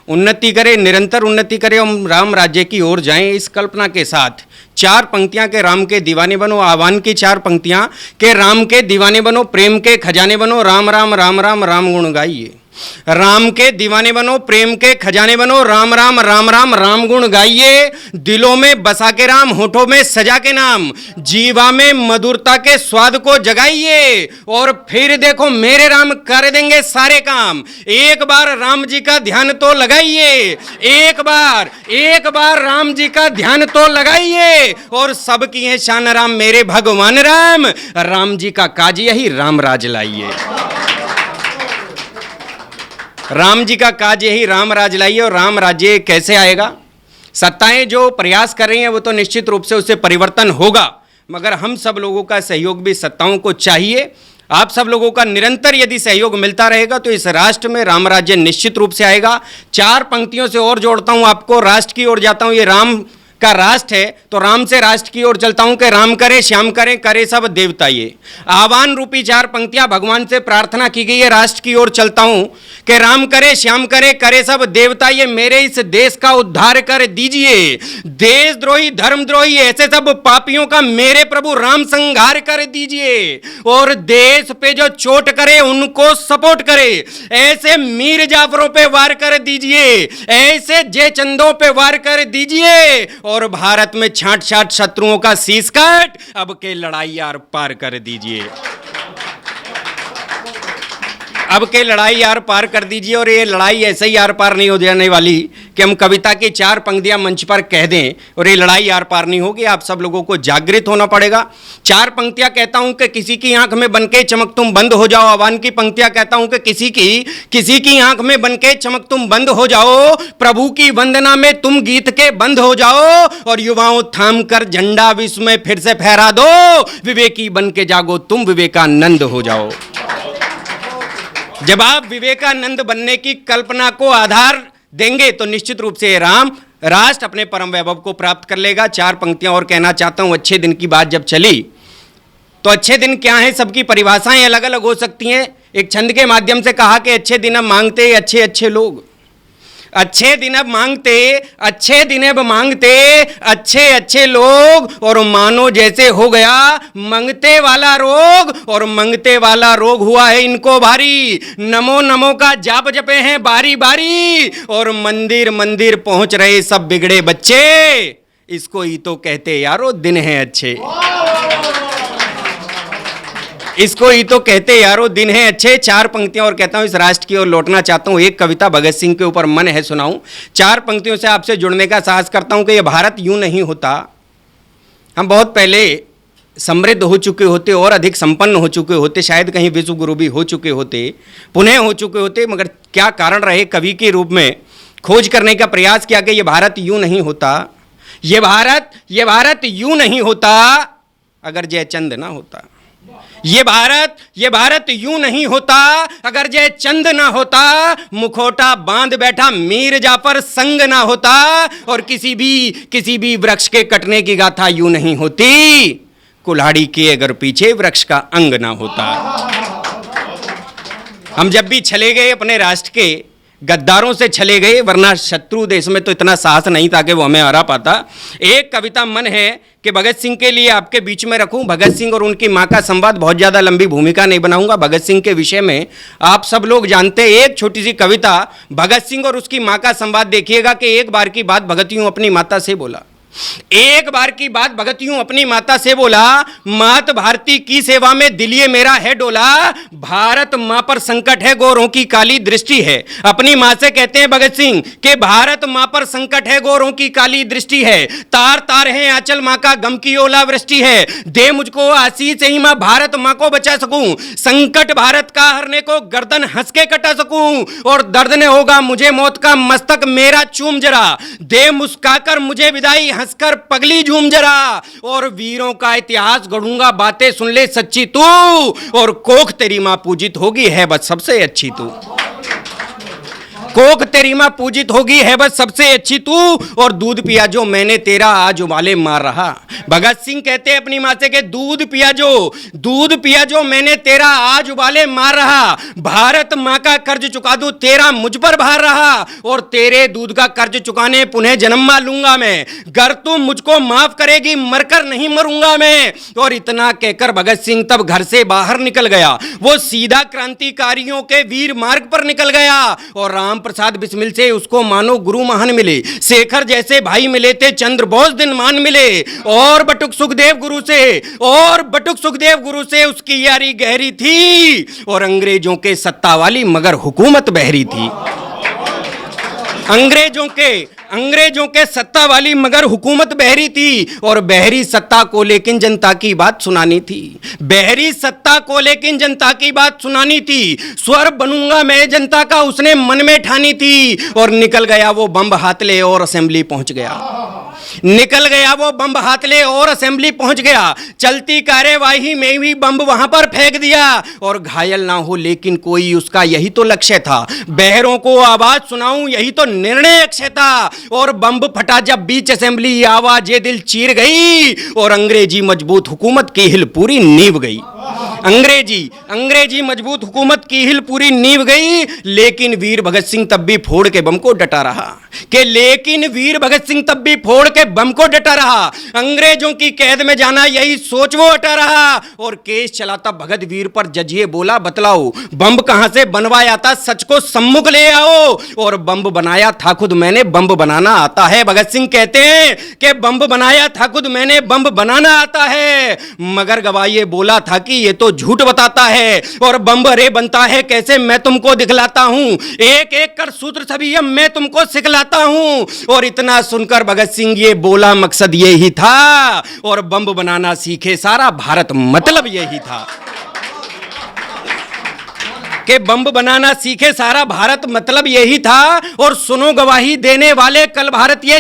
उन्नति करे, निरंतर उन्नति करे, हम राम राज्य की ओर जाएं, इस कल्पना के साथ 4 पंक्तियां के राम के दीवाने बनो। आह्वान की 4 पंक्तियां के राम के दीवाने बनो, प्रेम के खजाने बनो, राम राम राम राम राम गुण गाइए। राम के दीवाने बनो, प्रेम के खजाने बनो, राम राम राम राम राम गुण गाइए। दिलों में बसा के राम, होठों में सजा के नाम, जीवा में मधुरता के स्वाद को जगाइए। और फिर देखो मेरे राम कर देंगे सारे काम। एक बार राम जी का ध्यान तो लगाइए, एक बार राम जी का ध्यान तो लगाइए। और सबकी है शान राम मेरे भगवान राम, राम जी का काज यही राम राज लाइए। राम जी का काज यही राम राज लाइए। और राम राज्य कैसे आएगा? सत्ताएं जो प्रयास कर रही हैं वो तो निश्चित रूप से उससे परिवर्तन होगा, मगर हम सब लोगों का सहयोग भी सत्ताओं को चाहिए। आप सब लोगों का निरंतर यदि सहयोग मिलता रहेगा तो इस राष्ट्र में राम राज्य निश्चित रूप से आएगा। 4 पंक्तियों से और जोड़ता हूं आपको, राष्ट्र की ओर जाता हूं। ये राम का राष्ट्र है तो राम से राष्ट्र की ओर चलता हूं कि राम करे श्याम करे, करे सब देवता ये। आह्वान रूपी 4 पंक्तियां भगवान से प्रार्थना की गई है, राष्ट्र की ओर चलता हूं कि राम करे श्याम करे, करे सब देवता ये। मेरे इस देश का उद्धार कर दीजिए, देशद्रोही धर्मद्रोही ऐसे सब पापियों का मेरे प्रभु राम संहार कर दीजिए। और देश पे जो चोट करे उनको सपोर्ट करे, ऐसे मीर जाफरों पे वार कर दीजिए, ऐसे जयचंदों पे वार कर दीजिए। और भारत में छांट छांट शत्रुओं का शीश काट, अब के लड़ाई आर पार कर दीजिए, अब के लड़ाई आर पार कर दीजिए। और ये लड़ाई ऐसे ही आर पार नहीं हो जाने वाली कि हम कविता की 4 पंक्तियां मंच पर कह दें और ये लड़ाई आर पार नहीं होगी। आप सब लोगों को जागृत होना पड़ेगा। 4 पंक्तियां कहता हूं कि किसी की आंख में बनके चमक तुम बंद हो जाओ। आह्वान की पंक्तियां कहता हूं कि किसी की आंख में बनके चमक तुम बंद हो जाओ। प्रभु की वंदना में तुम गीत के बंद हो जाओ। और युवाओं थाम कर झंडा विश्व में फिर से फहरा दो। विवेकी बन के जागो तुम, विवेकानंद हो जाओ। जब आप विवेकानंद बनने की कल्पना को आधार देंगे तो निश्चित रूप से राम राष्ट्र अपने परम वैभव को प्राप्त कर लेगा। 4 पंक्तियां और कहना चाहता हूं। अच्छे दिन की बात जब चली तो अच्छे दिन क्या है, सबकी परिभाषाएं अलग अलग हो सकती हैं। एक छंद के माध्यम से कहा कि अच्छे दिन अब मांगते अच्छे अच्छे लोग, अच्छे दिन अब मांगते, अच्छे दिन अब मांगते अच्छे अच्छे लोग। और मानो जैसे हो गया मंगते वाला रोग, और मंगते वाला रोग हुआ है इनको भारी। नमो नमो का जाप जपे हैं बारी बारी, और मंदिर मंदिर पहुंच रहे सब बिगड़े बच्चे। इसको ही तो कहते यारो दिन है अच्छे, इसको ही तो कहते यारो दिन है अच्छे। 4 पंक्तियां और कहता हूं इस राष्ट्र की ओर लौटना चाहता हूं। एक कविता भगत सिंह के ऊपर मन है सुनाऊं। 4 पंक्तियों से आपसे जुड़ने का साहस करता हूं कि यह भारत यूं नहीं होता। हम बहुत पहले समृद्ध हो चुके होते और अधिक संपन्न हो चुके होते, शायद कहीं विश्व गुरु भी हो चुके होते, पुनः हो चुके होते, मगर क्या कारण रहे कवि के रूप में खोज करने का प्रयास किया कि यह भारत यूं नहीं होता, यह भारत यूं नहीं होता अगर जयचंद ना होता। ये भारत यूं नहीं होता अगर जयचंद ना होता। मुखोटा बांध बैठा मीर जाफर संग ना होता। और किसी भी वृक्ष के कटने की गाथा यूं नहीं होती, कुल्हाड़ी के अगर पीछे वृक्ष का अंग ना होता। हम जब भी चले गए अपने राष्ट्र के गद्दारों से चले गए, वरना शत्रु देश में तो इतना साहस नहीं था कि वो हमें हरा पाता। एक कविता मन है कि भगत सिंह के लिए आपके बीच में रखूं। भगत सिंह और उनकी मां का संवाद, बहुत ज़्यादा लंबी भूमिका नहीं बनाऊंगा। भगत सिंह के विषय में आप सब लोग जानते हैं। एक छोटी सी कविता, भगत सिंह और उसकी मां का संवाद देखिएगा कि एक बार की बात भगत यूं अपनी माता से बोला। एक बार की बात भगत यूं अपनी माता से बोला, मात भारती की सेवा में दिल ये मेरा है डोला, भारत मां पर संकट है गोरों की काली दृष्टि है। अपनी मां से कहते हैं भगत सिंह कि भारत मां पर संकट है गोरों की काली दृष्टि है, तार तार है आंचल मां का गम की ओला वृष्टि है, दे मुझको आशीष ही मां भारत मां को बचा सकूं, संकट भारत का हरने को गर्दन हंस के कटा सकूं, और दर्द ने होगा मुझे मौत का मस्तक मेरा चूम जरा, दे मुस्काकर मुझे विदाई हंसकर पगली झूम जरा, और वीरों का इतिहास गढ़ूंगा बातें सुन ले सच्ची तू, और कोख तेरी मां पूजित होगी है बस सबसे अच्छी तू, कोख तेरी मां पूजित होगी है बस सबसे अच्छी तू, और दूध पिया जो मैंने तेरा आज उबाले मार रहा। भगत सिंह कहते हैं अपनी मां से कि दूध पिया जो मैंने तेरा आज उबाले मार रहा, भारत मां का कर्ज चुका दूं तेरा मुझ पर भार रहा, और तेरे दूध का कर्ज चुकाने पुनः जन्म लूंगा मैं, गर तू मुझको माफ करेगी मरकर नहीं मरूंगा मैं। और इतना कहकर भगत सिंह तब घर से बाहर निकल गया, वो सीधा क्रांतिकारियों के वीर मार्ग पर निकल गया, और राम प्रसाद बिस्मिल से उसको मानो गुरु महान मिले, शेखर जैसे भाई मिले थे चंद्र बोस दिन मान मिले, और बटुक सुखदेव गुरु से उसकी यारी गहरी थी, और अंग्रेजों के सत्ता वाली मगर हुकूमत बहरी थी, अंग्रेजों के सत्ता वाली मगर हुकूमत बहरी थी, और बहरी सत्ता को लेकिन जनता की बात सुनानी थी, स्वर बनूंगा मैं जनता का उसने मन में ठानी थी, और निकल गया वो बम हाथ ले और असेंबली पहुंच गया, चलती कार्यवाही में भी बम वहां पर फेंक दिया, और घायल ना हो लेकिन कोई उसका यही तो लक्ष्य था, बहरों को आवाज सुनाऊं यही तो निर्णय अक्षय था, और बम फटा जब बीच असेंबली आवाज ये दिल चीर गई, और अंग्रेजी मजबूत हुकूमत की हिल पूरी नींव गई, अंग्रेजी मजबूत हुकूमत की हिल पूरी नींव गई। लेकिन वीर भगत सिंह तब भी फोड़ के बम को डटा रहा, अंग्रेजों की कैद में जाना यही सोच वो हटा रहा, और केस चला तब भगत वीर पर जज ये बोला बतलाओ बम कहां से बनवाया था सच को सम्मुख ले आओ, और बम बनाया था खुद मैंने बम बनाना आता है। भगत सिंह कहते हैं कि बम बनाया था खुद मैंने बम बनाना आता है, मगर गवाह ये बोला था कि ये तो झूठ बताता है, और बम अरे बनता है कैसे मैं तुमको दिखलाता हूं, एक एक कर सूत्र सभी अब मैं तुमको सिखलाता हूं। और इतना सुनकर भगत सिंह ये बोला मकसद ये ही था, और बम बनाना सीखे सारा भारत मतलब यही था कि बम बनाना सीखे सारा भारत मतलब यही था। और सुनो गवाही देने वाले कल भारत ये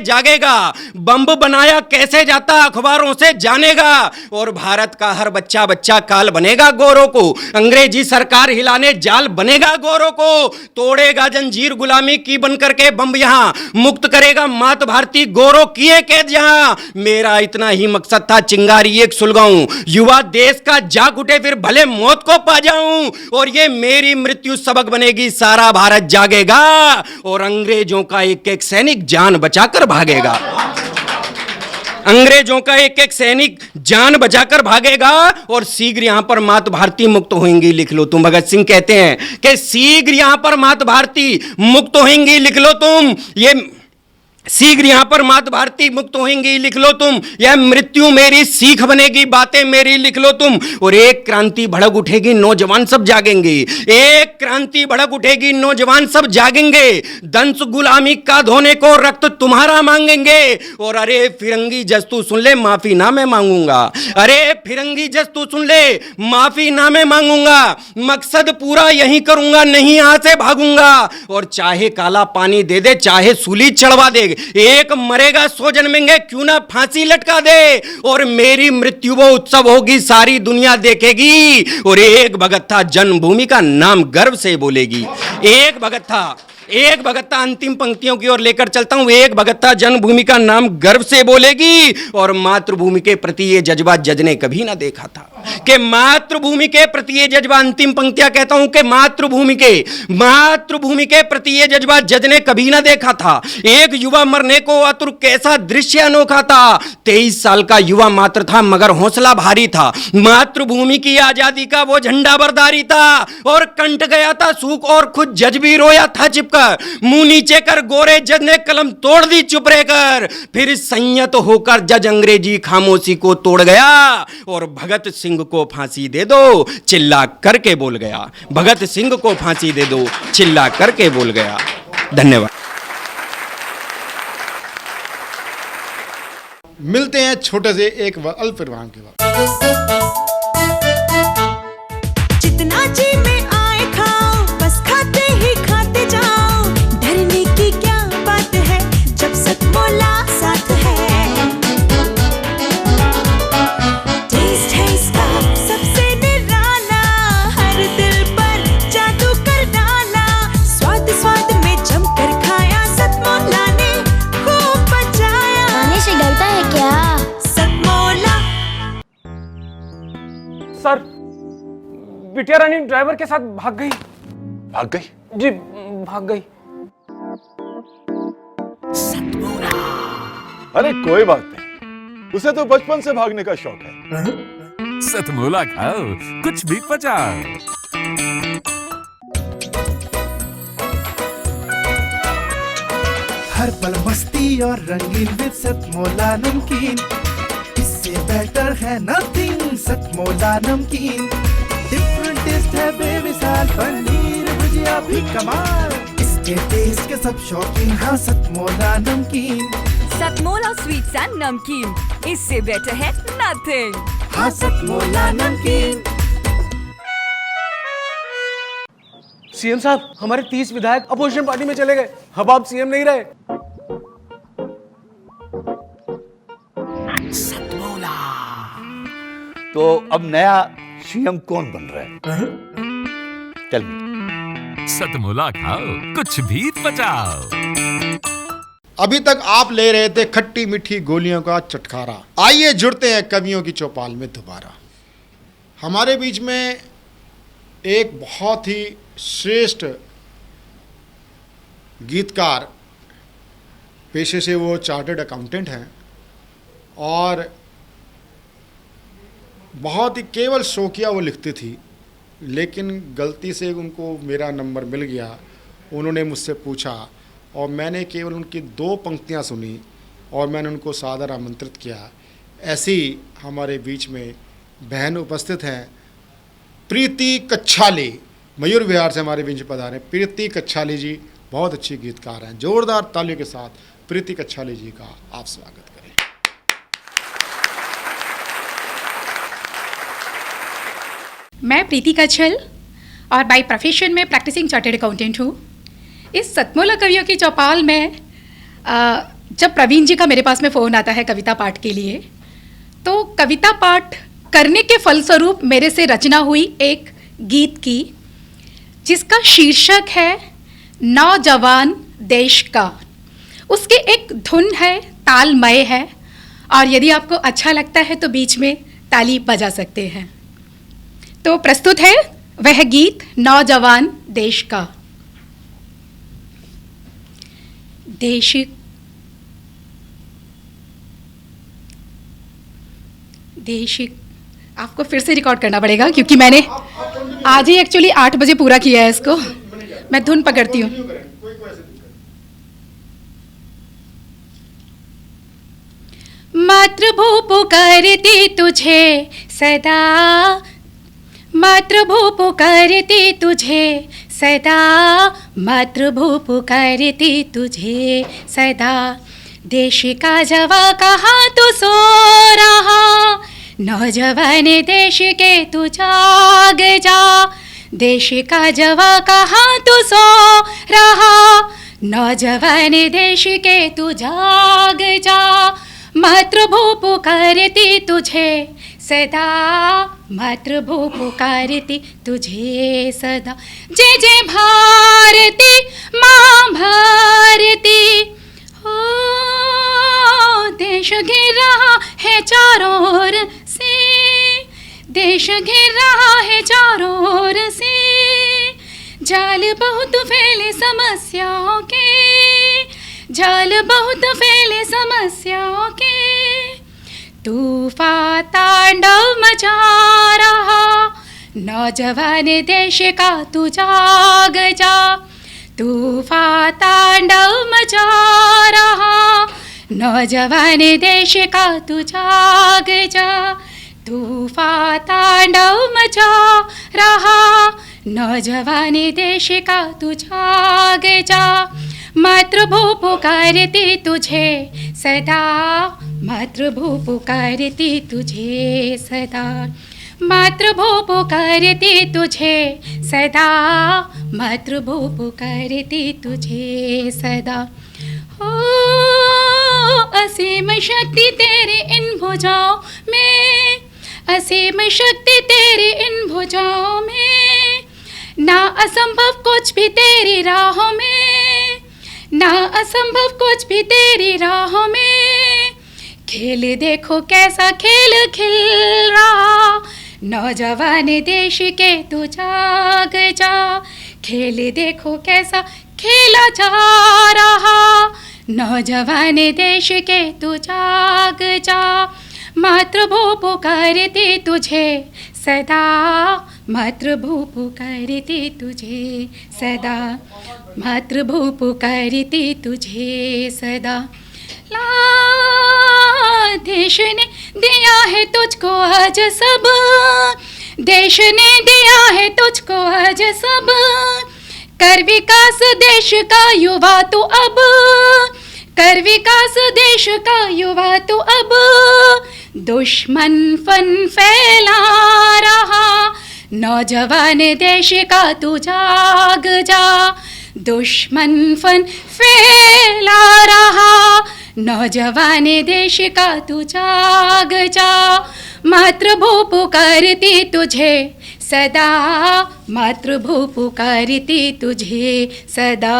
जागेगा, बम बनाया कैसे जाता अखबारों से जानेगा, और भारत का हर बच्चा बच्चा काल बनेगा गोरों को, अंग्रेजी सरकार हिलाने जाल बनेगा गोरों को, तोड़ेगा जंजीर गुलामी की बनकर के बम यहां, मुक्त करेगा मात भारती गोरों किए कैद यहां। मेरा इतना ही मकसद था चिंगारी एक सुलगाऊं, युवा देश का जाग उठे फिर भले मौत को पा जाऊं, और ये मेरी मृत्यु सबक बनेगी सारा भारत जागेगा, और अंग्रेजों का एक एक सैनिक जान बचाकर भागेगा, और शीघ्र यहां पर मात भारती मुक्त होंगी लिख लो तुम। भगत सिंह कहते हैं कि शीघ्र यहां पर मात भारती मुक्त होंगी लिख लो तुम, ये शीघ्र यहां पर मात भारती मुक्त होंगी लिख लो तुम, यह मृत्यु मेरी सीख बनेगी बातें मेरी लिख लो तुम। और एक क्रांति भड़क उठेगी नौजवान सब जागेंगे, दंश गुलामी का धोने को रक्त तुम्हारा मांगेंगे। और अरे फिरंगी जस तू सुन ले माफी ना मैं मांगूंगा, मकसद पूरा यही करूंगा नहीं यहां से भागूंगा। और चाहे काला पानी दे दे चाहे सूली चढ़वा दे, एक मरेगा 100 जन्मेंगे क्यों ना फांसी लटका दे। और मेरी मृत्यु वो उत्सव होगी सारी दुनिया देखेगी, और एक भगत था जन्मभूमि का नाम गर्व से बोलेगी। एक भगत था अंतिम पंक्तियों की ओर लेकर चलता हूं। एक भगत था जन्मभूमि का नाम गर्व से बोलेगी, और मातृभूमि के प्रति ये जज्बा जज ने कभी ना देखा था कि मातृभूमि के प्रति ये जज्बा, अंतिम पंक्तियां कहता हूं कि मातृभूमि के प्रति ये जज्बा जज ने कभी ना देखा था। एक युवा मरने को आतुर कैसा दृश्य अनोखा था। 23 साल का युवा मात्र था मगर हौसला भारी था, मातृभूमि की आजादी का वो झंडा बरदारी था। और कंठ गया था सूख और खुद जज भी रोया था चिपकर, मुंह नीचे कर गोरे जज ने कलम तोड़ दी चुप रहकर। फिर संयत होकर जज अंग्रेजी खामोशी को तोड़ गया और भगत सिंह को फांसी दे दो चिल्ला करके बोल गया। भगत सिंह को फांसी दे दो चिल्ला करके बोल गया। धन्यवाद। मिलते हैं छोटे से एक अल्प विराम के बाद। जितना जी में आए खाओ, बस खाते ही खाते जाओ। डरने की क्या बात है जब सतमोला साथ है। टेस्ट है इसका सबसे निराला, हर दिल पर जादू कर डाला। स्वाद स्वाद में जमकर खाया, सतमोला ने खूब बचाया। खाने से डरता है क्या? सतमोला। सर, बिटिया रानी ड्राइवर के साथ भाग गई। भाग गई? जी, भाग गई। अरे कोई बात नहीं, उसे तो बचपन से भागने का शौक है। सतमोला खाओ, कुछ भी पचाओ। हर पल मस्ती और रंगीन विद सतमोला नमकीन। इससे बेटर है नथिंग, सतमोला नमकीन। डिफरेंट टेस्ट है बेमिसाल, पनीर भुजिया भी कमाल। इसके टेस्ट के सब शौकीन, हाँ सतमोला नमकीन। सतमोला स्वीट्स एंड नमकीन, इससे बेटर है नथिंग। हाँ सतमोला नमकीन। सीएम साहब, हमारे 30 विधायक अपोजिशन पार्टी में चले गए। अब आप सीएम नहीं रहे। तो अब नया सीएम कौन बन रहा है? Tell me. सतमोला खाओ, कुछ भी पचाओ। अभी तक आप ले रहे थे खट्टी मीठी गोलियों का चटखारा। आइए जुड़ते हैं कवियों की चौपाल में दोबारा। हमारे बीच में एक बहुत ही श्रेष्ठ गीतकार, पेशे से वो चार्टर्ड अकाउंटेंट हैं और बहुत ही केवल शौकिया वो लिखती थी, लेकिन गलती से उनको मेरा नंबर मिल गया। उन्होंने मुझसे पूछा और मैंने केवल उनकी 2 पंक्तियां सुनी और मैंने उनको सादर आमंत्रित किया। ऐसी हमारे बीच में बहन उपस्थित हैं, प्रीति कच्छाली। मयूर विहार से हमारे बीच पधारे प्रीति कच्छाली जी, बहुत अच्छी गीतकार हैं। जोरदार तालियों के साथ प्रीति कच्छाली जी का आप स्वागत करें। मैं प्रीति कच्छल और बाय प्रोफेशन में प्रैक्टिसिंग चार्टर्ड अकाउंटेंट हूँ। इस सतमोला कवियों की चौपाल में जब प्रवीण जी का मेरे पास में फ़ोन आता है कविता पाठ के लिए, तो कविता पाठ करने के फलस्वरूप मेरे से रचना हुई एक गीत की, जिसका शीर्षक है नौजवान देश का। उसके एक धुन है, तालमय है, और यदि आपको अच्छा लगता है तो बीच में ताली बजा सकते हैं। तो प्रस्तुत है वह गीत नौजवान देश का। देश देश आपको फिर से रिकॉर्ड करना पड़ेगा क्योंकि मैंने आज ही एक्चुअली 8 बजे पूरा किया है इसको। मैं धुन पकड़ती हूँ। मातृभू पुकारती तुझे सदा, मातृभू पुकारती तुझे सदा, मातृभू पुकारती तुझे सदा। देश का जवा कहाँ तू सो रहा, नौजवान देश के तू जाग जा। देश का जवा कहाँ तू सो रहा, नौजवान देश के तू जाग जा। मातृभू पुकारती तुझे सदा, मातृभू पुकारती तुझे सदा। जय जय भारती माँ भारती, ओ देश घिर रहा है चारों ओर से, देश घिर रहा है चारों ओर से। जाल बहुत फैले समस्याओं के, जाल बहुत फैले समस्याओं के। तूफान तांडव मचा रहा, नौजवान देश का तू जाग जा। तूफान तांडव मचा रहा, नौजवान देश का तू जाग जा। तूफान तांडव मचा रहा, नौजवान देश का तू जाग जा। मातृभू पुकारती तुझे सदा, मातृभू पुकारती तुझे सदा, मातृभू पुकारती तुझे सदा, मातृभू पुकारती तुझे सदा। हो असीम शक्ति तेरी इन भुजाओं में, असीम शक्ति तेरी इन भुजाओं में, ना असंभव कुछ भी तेरी राहों में, ना असंभव कुछ भी तेरी राहों में। खेल देखो कैसा खेल खिल रहा, नौजवान देश के तू जाग जा। खेल देखो कैसा खेला जा रहा, नौजवान देश के तू जाग जा। मातृभू पुकारती तुझे सदा, मातृभू पुकारती तुझे सदा, मातृभू पुकारती तुझे सदा। ला देश ने दिया है तुझको आज सब, देश ने दिया है तुझको आज सब। कर विकास देश का युवा तू अब, कर विकास देश का युवा तू अब। दुश्मन फन फैला रहा, नौजवान देश का तू जाग जा। दुश्मन फन फैला रहा, नौजवान देश का तू जाग जा। मातृभू पुकारती तुझे सदा, मातृभू पुकारती तुझे सदा।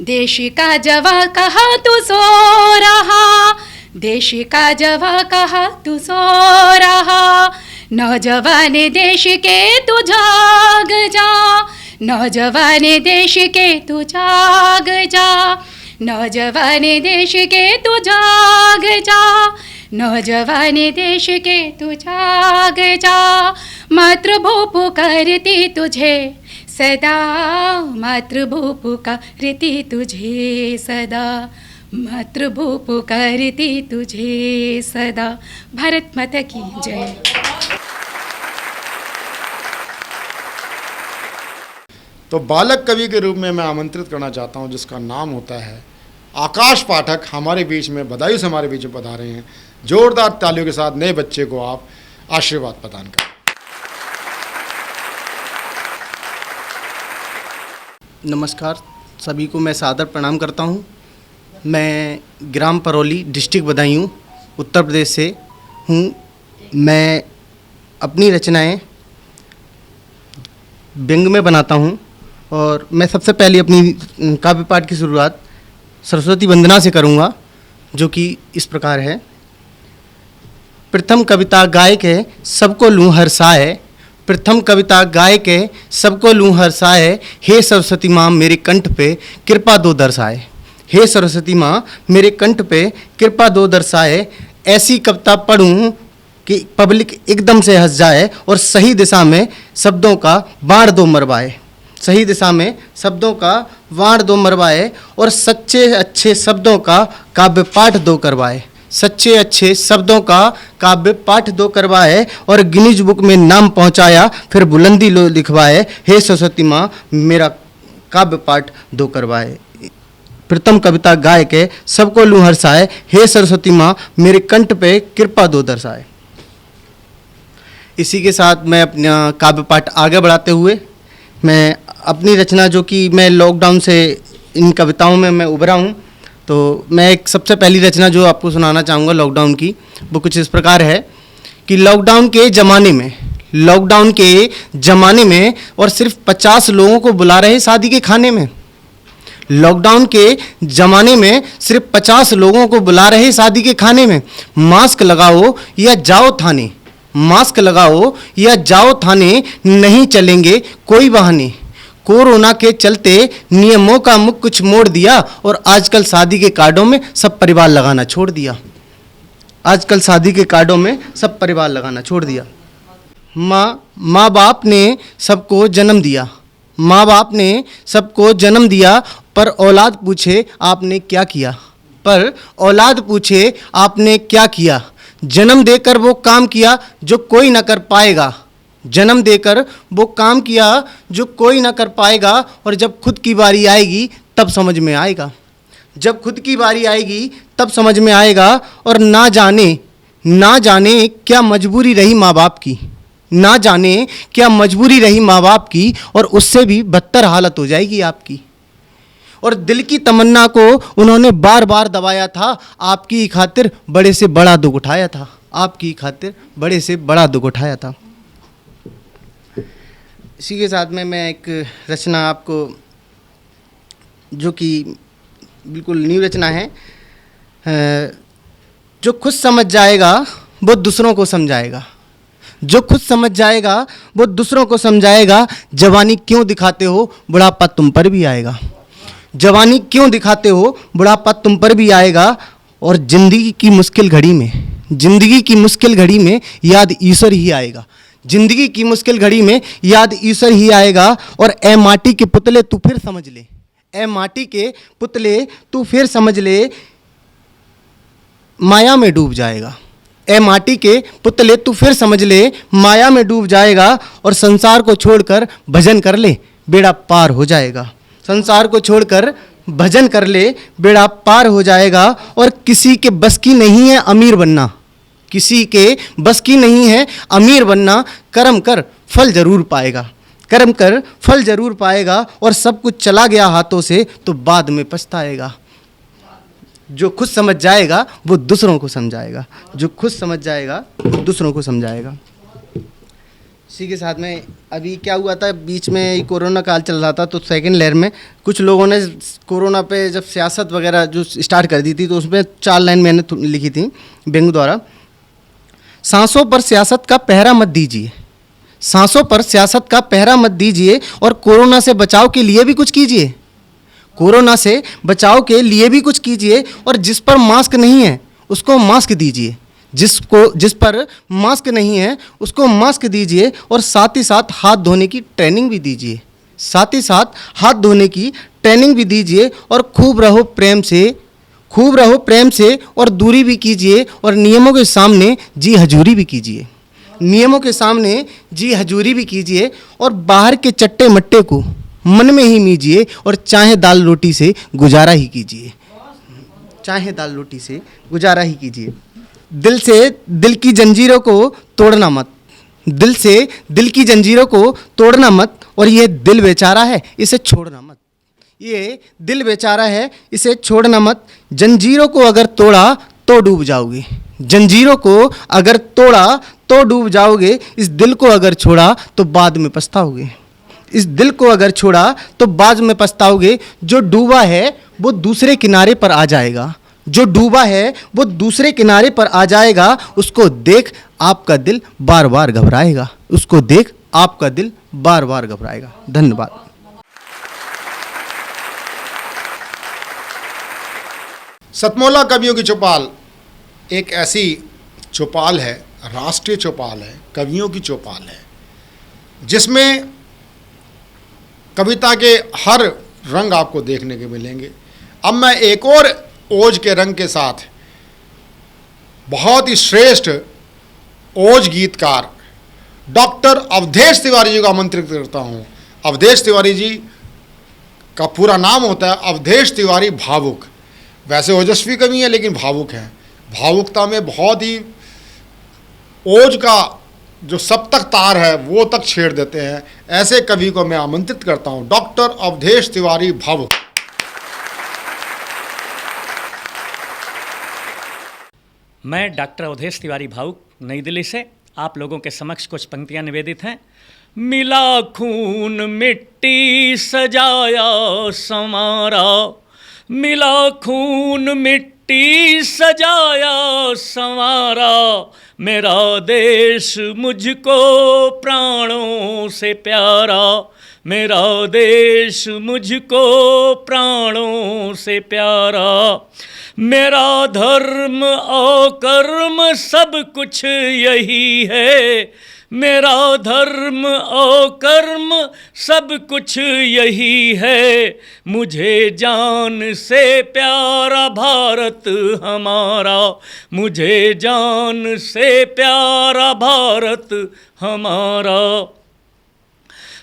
देश का जवा कहा तू सो रहा, देश का जवा कहा तू सो रहा। नौजवान देश के तू जाग जा, नौजवान देश के तू जाग जा। नौजवान देश के तू जाग जा, नौजवान देश के तू जाग जा। मातृभू पुकारती तुझे सदा, मातृभू पुकारती तुझे सदा, मातृभू पुकारती तुझे सदा। भारत माता की जय। तो बालक कवि के रूप में मैं आमंत्रित करना चाहता हूं, जिसका नाम होता है आकाश पाठक, हमारे बीच में बधाई से हमारे बीच में पधारे हैं। जोरदार तालियों के साथ नए बच्चे को आप आशीर्वाद प्रदान करें। नमस्कार, सभी को मैं सादर प्रणाम करता हूं। मैं ग्राम परौली, डिस्ट्रिक्ट बदायूं, उत्तर प्रदेश से हूं। मैं अपनी रचनाएं व्यंग में बनाता हूं और मैं सबसे पहले अपनी काव्य पाठ की शुरुआत सरस्वती वंदना से करूंगा, जो कि इस प्रकार है। प्रथम कविता गाय के सबको लूँ हर्षाए, प्रथम कविता गाय के सबको लूँ हर्षाए। हे सरस्वती माँ मेरे कंठ पे कृपा दो दर्शाए, हे सरस्वती माँ मेरे कंठ पे कृपा दो दर्शाए। ऐसी कविता पढ़ूँ कि पब्लिक एकदम से हंस जाए और सही दिशा में शब्दों का बाण दो मरवाए, सही दिशा में शब्दों का बाण दो मरवाए। और सच्चे अच्छे शब्दों का काव्य पाठ दो करवाए, सच्चे अच्छे शब्दों का काव्य पाठ दो करवाए। और गिनीज बुक में नाम पहुंचाया फिर बुलंदी लो लिखवाए। हे सरस्वती माँ मेरा काव्य पाठ दो करवाए। प्रथम कविता गाय के सबको लूँ हर्षाए, हे सरस्वती माँ मेरे कंठ पे कृपा दो दर्शाए। इसी के साथ मैं अपना काव्य पाठ आगे बढ़ाते हुए मैं अपनी रचना, जो कि मैं लॉकडाउन से इन कविताओं में मैं उभरा हूँ, तो मैं एक सबसे पहली रचना जो आपको सुनाना चाहूँगा लॉकडाउन की, वो कुछ इस प्रकार है कि लॉकडाउन के ज़माने में, लॉकडाउन के ज़माने में और सिर्फ 50 लोगों को बुला रहे शादी के खाने में। लॉकडाउन के ज़माने में सिर्फ 50 लोगों को बुला रहे शादी के खाने में। मास्क लगाओ या जाओ थाने, मास्क लगाओ या जाओ थाने, नहीं चलेंगे कोई बहाने। कोरोना के चलते नियमों का मुख कुछ मोड़ दिया और आजकल शादी के कार्डों में सब परिवार लगाना छोड़ दिया, आजकल शादी के कार्डों में सब परिवार लगाना छोड़ दिया। माँ बाप ने सबको जन्म दिया, माँ बाप ने सबको जन्म दिया, पर औलाद पूछे आपने क्या किया। पर औलाद पूछे आपने क्या किया। जन्म देकर वो काम किया जो कोई ना कर पाएगा। जन्म देकर वो काम किया जो कोई ना कर पाएगा, और जब खुद की बारी आएगी तब समझ में आएगा। जब खुद की बारी आएगी तब समझ में आएगा। और ना जाने क्या मजबूरी रही माँ बाप की, ना जाने क्या मजबूरी रही माँ बाप की, और उससे भी बदतर हालत हो जाएगी आपकी। और दिल की तमन्ना को उन्होंने बार बार दबाया था, आपकी खातिर बड़े से बड़ा दुख उठाया था। आपकी खातिर बड़े से बड़ा दुख उठाया था। इसी के साथ में मैं एक रचना आपको, जो कि बिल्कुल न्यू रचना है, जो खुद समझ जाएगा वो दूसरों को समझाएगा। जो खुद समझ जाएगा वो दूसरों को समझाएगा। जवानी क्यों दिखाते हो, बुढ़ापा तुम पर भी आएगा। जवानी क्यों दिखाते हो, बुढ़ापा तुम पर भी आएगा। और जिंदगी की मुश्किल घड़ी में याद ईश्वर ही आएगा। जिंदगी की मुश्किल घड़ी में याद ईश्वर ही आएगा। और ए माटी के पुतले तू फिर समझ ले, ए माटी के पुतले तू फिर समझ ले, माया में डूब जाएगा। ए माटी के पुतले तू फिर समझ ले, माया में डूब जाएगा। और संसार को छोड़कर भजन कर ले, बेड़ा पार हो जाएगा। संसार को छोड़कर भजन कर ले, बेड़ा पार हो जाएगा। और किसी के बस की नहीं है अमीर बनना, किसी के बस की नहीं है अमीर बनना। कर्म कर फल जरूर पाएगा, कर्म कर फल जरूर पाएगा। और सब कुछ चला गया हाथों से तो बाद में पछताएगा। जो खुद समझ जाएगा वो दूसरों को समझाएगा। जो खुद समझ जाएगा वो दूसरों को समझाएगा। इसी के साथ में अभी क्या हुआ था, बीच में कोरोना काल चल रहा था, तो सेकंड लहर में कुछ लोगों ने कोरोना पे जब सियासत वगैरह जो स्टार्ट कर दी थी, तो उसमें 4 लाइन मैंने लिखी थी बेंगू द्वारा। सांसों पर सियासत का पहरा मत दीजिए, सांसों पर सियासत का पहरा मत दीजिए। और कोरोना से बचाव के लिए भी कुछ कीजिए, कोरोना से बचाव के लिए भी कुछ कीजिए। और जिस पर मास्क नहीं है उसको मास्क दीजिए, जिस पर मास्क नहीं है उसको मास्क दीजिए। और साथ ही साथ हाथ धोने की ट्रेनिंग भी दीजिए, साथ ही साथ हाथ धोने की ट्रेनिंग भी दीजिए। और खूब रहो प्रेम से और दूरी भी कीजिए। और नियमों के सामने जी हजूरी भी कीजिए, नियमों के सामने जी हजूरी भी कीजिए। और बाहर के चट्टे मट्टे को मन में ही मीजिए। और चाहे दाल रोटी से गुजारा ही कीजिए, चाहे दाल रोटी से गुजारा ही कीजिए। दिल से दिल की जंजीरों को तोड़ना मत, दिल से दिल की जंजीरों को तोड़ना मत। और ये दिल बेचारा है इसे छोड़ना मत, ये दिल बेचारा है इसे छोड़ना मत। जंजीरों को अगर तोड़ा तो डूब जाओगे, जंजीरों को अगर तोड़ा तो डूब जाओगे। इस दिल को अगर छोड़ा तो बाद में पछताओगे, इस दिल को अगर छोड़ा तो बाद में पछताओगे। जो डूबा है वो दूसरे किनारे पर आ जाएगा, जो डूबा है वो दूसरे किनारे पर आ जाएगा। उसको देख आपका दिल बार बार घबराएगा, उसको देख आपका दिल बार बार घबराएगा। धन्यवाद। सतमोला कवियों की चौपाल एक ऐसी चौपाल है, राष्ट्रीय चौपाल है, कवियों की चौपाल है, जिसमें कविता के हर रंग आपको देखने के मिलेंगे। अब मैं एक और ओज के रंग के साथ बहुत ही श्रेष्ठ ओज गीतकार डॉक्टर अवधेश तिवारी जी को आमंत्रित करता हूँ। अवधेश तिवारी जी का पूरा नाम होता है अवधेश तिवारी भावुक। वैसे ओजस्वी कवि हैं लेकिन भावुक हैं, भावुकता में बहुत ही ओज का जो सप्तक तार है वो तक छेड़ देते हैं। ऐसे कवि को मैं आमंत्रित करता हूँ, डॉक्टर अवधेश तिवारी भावुक। मैं डॉक्टर अवधेश तिवारी भावुक नई दिल्ली से आप लोगों के समक्ष कुछ पंक्तियां निवेदित हैं। मिला खून मिट्टी सजाया समारा, मिला खून मिट्टी सजाया संवारा, मेरा देश मुझको प्राणों से प्यारा, मेरा देश मुझको प्राणों से प्यारा, मेरा धर्म और कर्म सब कुछ यही है, मेरा धर्म और कर्म सब कुछ यही है, मुझे जान से प्यारा भारत हमारा, मुझे जान से प्यारा भारत हमारा।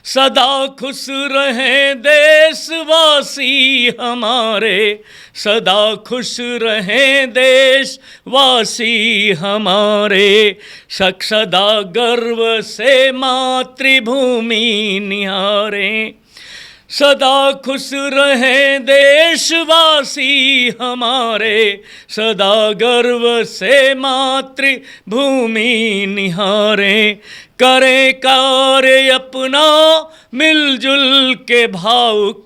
सदा खुश रहें देशवासी हमारे, सदा खुश रहें देशवासी हमारे, सदा गर्व से मातृभूमि निहारें। सदा खुश रहें देशवासी हमारे, सदा गर्व से मातृभूमि निहारें। करें कार्य अपना मिलजुल के भावुक,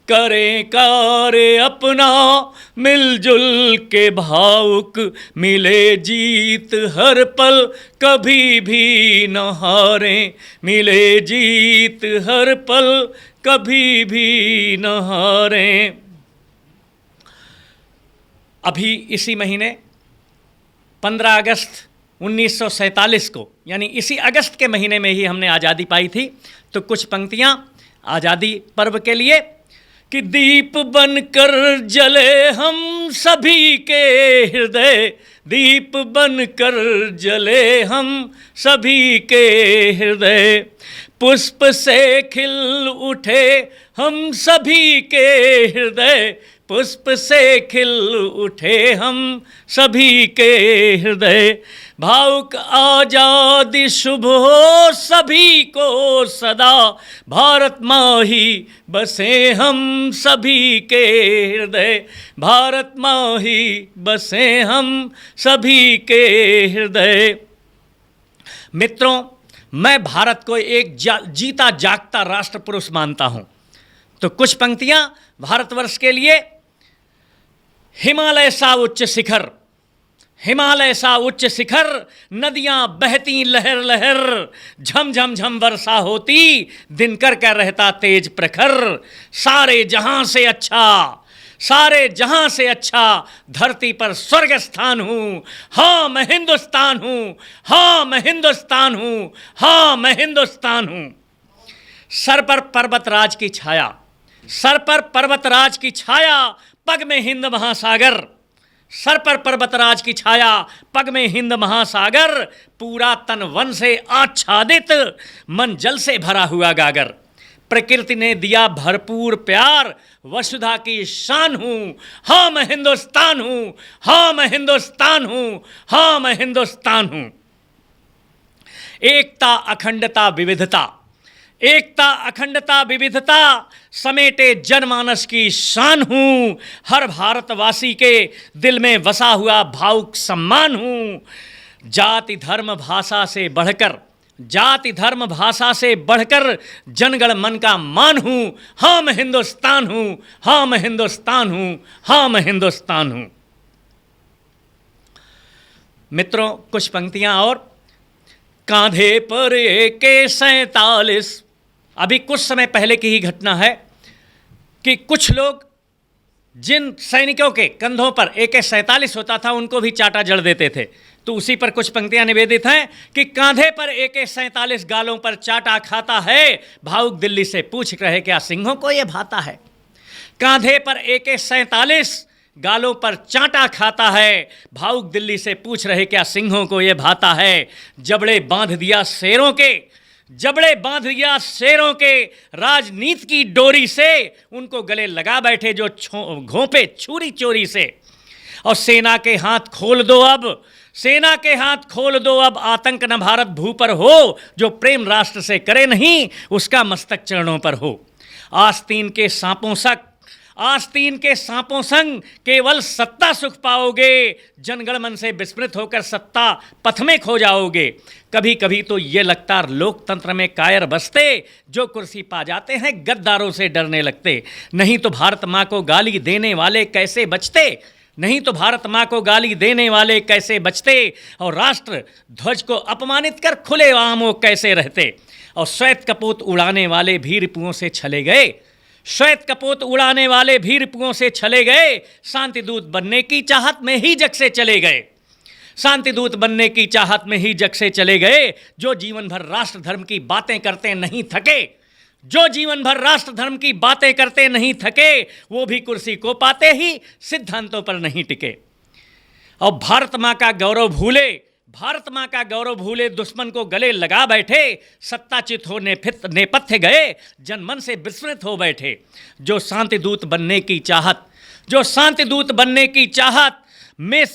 करें कार्य अपना मिलजुल के भावुक, मिले जीत हर पल कभी भी न हारें, मिले जीत हर पल कभी भी न हारें। अभी इसी महीने 15 अगस्त 1947 को, यानी इसी अगस्त के महीने में ही हमने आज़ादी पाई थी। तो कुछ पंक्तियाँ आज़ादी पर्व के लिए कि दीप बनकर जले हम सभी के हृदय, दीप बनकर जले हम सभी के हृदय, पुष्प से खिल उठे हम सभी के हृदय, पुष्प से खिल उठे हम सभी के हृदय। भावुक आजादी शुभ हो सभी को सदा, भारत माँ ही बसे हम सभी के हृदय, भारत माँ ही बसे हम सभी के हृदय। मित्रों, मैं भारत को एक जीता जागता राष्ट्र पुरुष मानता हूँ। तो कुछ पंक्तियाँ भारतवर्ष के लिए। हिमालय सा उच्च शिखर, हिमालय सा उच्च शिखर, नदियाँ बहती लहर लहर, झम झम झम वर्षा होती, दिनकर का रहता तेज प्रखर। सारे जहां से अच्छा, सारे जहां से अच्छा, धरती पर स्वर्ग स्थान हूँ, हाँ मैं हिंदुस्तान हूँ, हाँ मैं हिंदुस्तान हूँ, हाँ मैं हिंदुस्तान हूँ। सर पर पर्वतराज की छाया, सर पर पर्वतराज की छाया, पग में हिंद महासागर, सर पर पर्वतराज की छाया, पग में हिंद महासागर, पूरा तन वन से आच्छादित, मन जल से भरा हुआ गागर। प्रकृति ने दिया भरपूर प्यार, वसुधा की शान हूँ, हाँ मैं हिंदुस्तान हूँ, हाँ मैं हिंदुस्तान हूँ, हाँ मैं हिंदुस्तान हूँ। एकता अखंडता विविधता, एकता अखंडता विविधता समेटे जनमानस की शान हूँ, हर भारतवासी के दिल में बसा हुआ भावुक सम्मान हूँ। जाति धर्म भाषा से बढ़कर, जाति धर्म भाषा से बढ़कर जनगण मन का मान हूँ, हाँ मैं हिंदुस्तान हूँ, हाँ मैं हिंदुस्तान हूँ, हाँ मैं हिंदुस्तान हूँ। मित्रों, कुछ पंक्तियाँ और। कांधे पर AK-47, अभी कुछ समय पहले की ही घटना है कि कुछ लोग जिन सैनिकों के कंधों पर AK-47 होता था उनको भी चाटा जड़ देते थे। तो उसी पर कुछ पंक्तियां निवेदित हैं कि कांधे पर AK-47 गालों पर चाटा खाता है, भावुक दिल्ली से पूछ रहे क्या सिंहों को ये भाता है। कांधे पर AK-47 गालों पर चाटा खाता है, भावुक दिल्ली से पूछ रहे क्या सिंहों को ये भाता है। जबड़े बांध दिया शेरों के, जबड़े बांध दिया शेरों के, राजनीति की डोरी से उनको गले लगा बैठे जो घोंपे छुरी चोरी से। और सेना के हाथ खोल दो अब, सेना के हाथ खोल दो अब, आतंक न भारत भू पर हो, जो प्रेम राष्ट्र से करे नहीं उसका मस्तक चरणों पर हो। आस्तीन के सांपों सक, आस्तीन के सांपों संग केवल सत्ता सुख पाओगे, जनगण मन से विस्मृत होकर सत्ता पथ में खो जाओगे। कभी कभी तो ये लगता लोकतंत्र में कायर बसते, जो कुर्सी पा जाते हैं गद्दारों से डरने लगते। नहीं तो भारत माँ को गाली देने वाले कैसे बचते, नहीं तो भारत माँ को गाली देने वाले कैसे बचते, और राष्ट्र ध्वज को अपमानित कर खुले आम वो कैसे रहते। और श्वेत कपोत उड़ाने वाले भी रिपुओं से छले गए, श्वेत कपोत उड़ाने वाले भी रिपुओं से छले गए, शांति दूत बनने की चाहत में ही जग से चले गए। शांति दूत बनने की चाहत में ही जग से चले गए, जो जीवन भर राष्ट्र धर्म की बातें करते नहीं थके, जो जीवन भर राष्ट्र धर्म की बातें करते नहीं थके, वो भी कुर्सी को पाते ही सिद्धांतों पर नहीं टिके। और भारत माँ का गौरव भूले, भारत माँ का गौरव भूले, दुश्मन को गले लगा बैठे, सत्ताचित हो नेपथ्य गए, जनमन से विस्मृत हो बैठे। जो शांति दूत बनने की चाहत, जो शांति दूत बनने की चाहत में,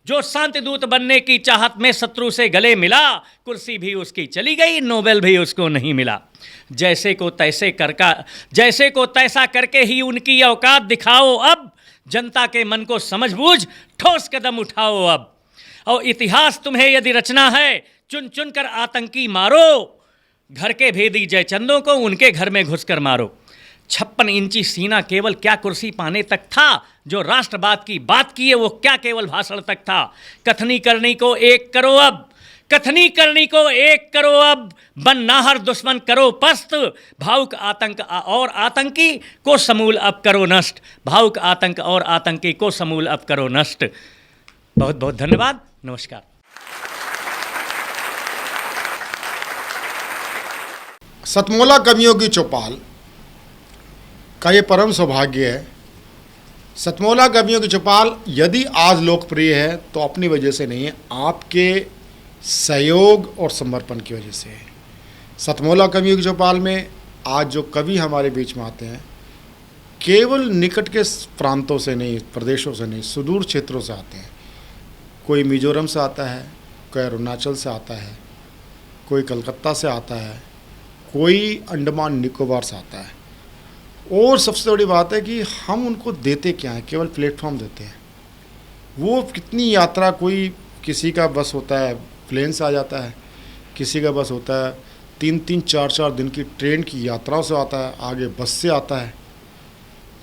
जो शांति दूत बनने की चाहत में शत्रु से गले मिला, कुर्सी भी उसकी चली गई, नोबेल भी उसको नहीं मिला। जैसे को तैसा करके ही उनकी औकात दिखाओ अब, जनता के मन को समझ बूझ ठोस कदम उठाओ अब। और इतिहास तुम्हें यदि रचना है, चुन चुन कर आतंकी मारो, घर के भेदी जयचंदों को उनके घर में घुसकर मारो। 56 इंची सीना केवल क्या कुर्सी पाने तक था, जो राष्ट्रवाद की बात किए वो क्या केवल भाषण तक था। कथनी करनी को एक करो अब, कथनी करनी को एक करो अब, बनना हर दुश्मन करो पस्त, भावुक आतंक और आतंकी को समूल अब करो नष्ट, भावुक आतंक और आतंकी को समूल अब करो नष्ट। बहुत बहुत धन्यवाद, नमस्कार। सतमोला कवियों की चौपाल का ये परम सौभाग्य है। सतमोला कवियों की चौपाल यदि आज लोकप्रिय है तो अपनी वजह से नहीं है, आपके सहयोग और समर्पण की वजह से है। सतमोला कवियों की चौपाल में आज जो कवि हमारे बीच में आते हैं, केवल निकट के प्रांतों से नहीं, प्रदेशों से नहीं, सुदूर क्षेत्रों से आते हैं। कोई मिजोरम से आता है, कोई अरुणाचल से आता है, कोई कलकत्ता से आता है, कोई अंडमान निकोबार से आता है। और सबसे बड़ी बात है कि हम उनको देते क्या हैं, केवल प्लेटफॉर्म देते हैं। वो कितनी यात्रा, कोई किसी का बस होता है प्लेन से आ जाता है, किसी का बस होता है 3-3, 4-4 दिन की ट्रेन की यात्राओं से आता है, आगे बस से आता है।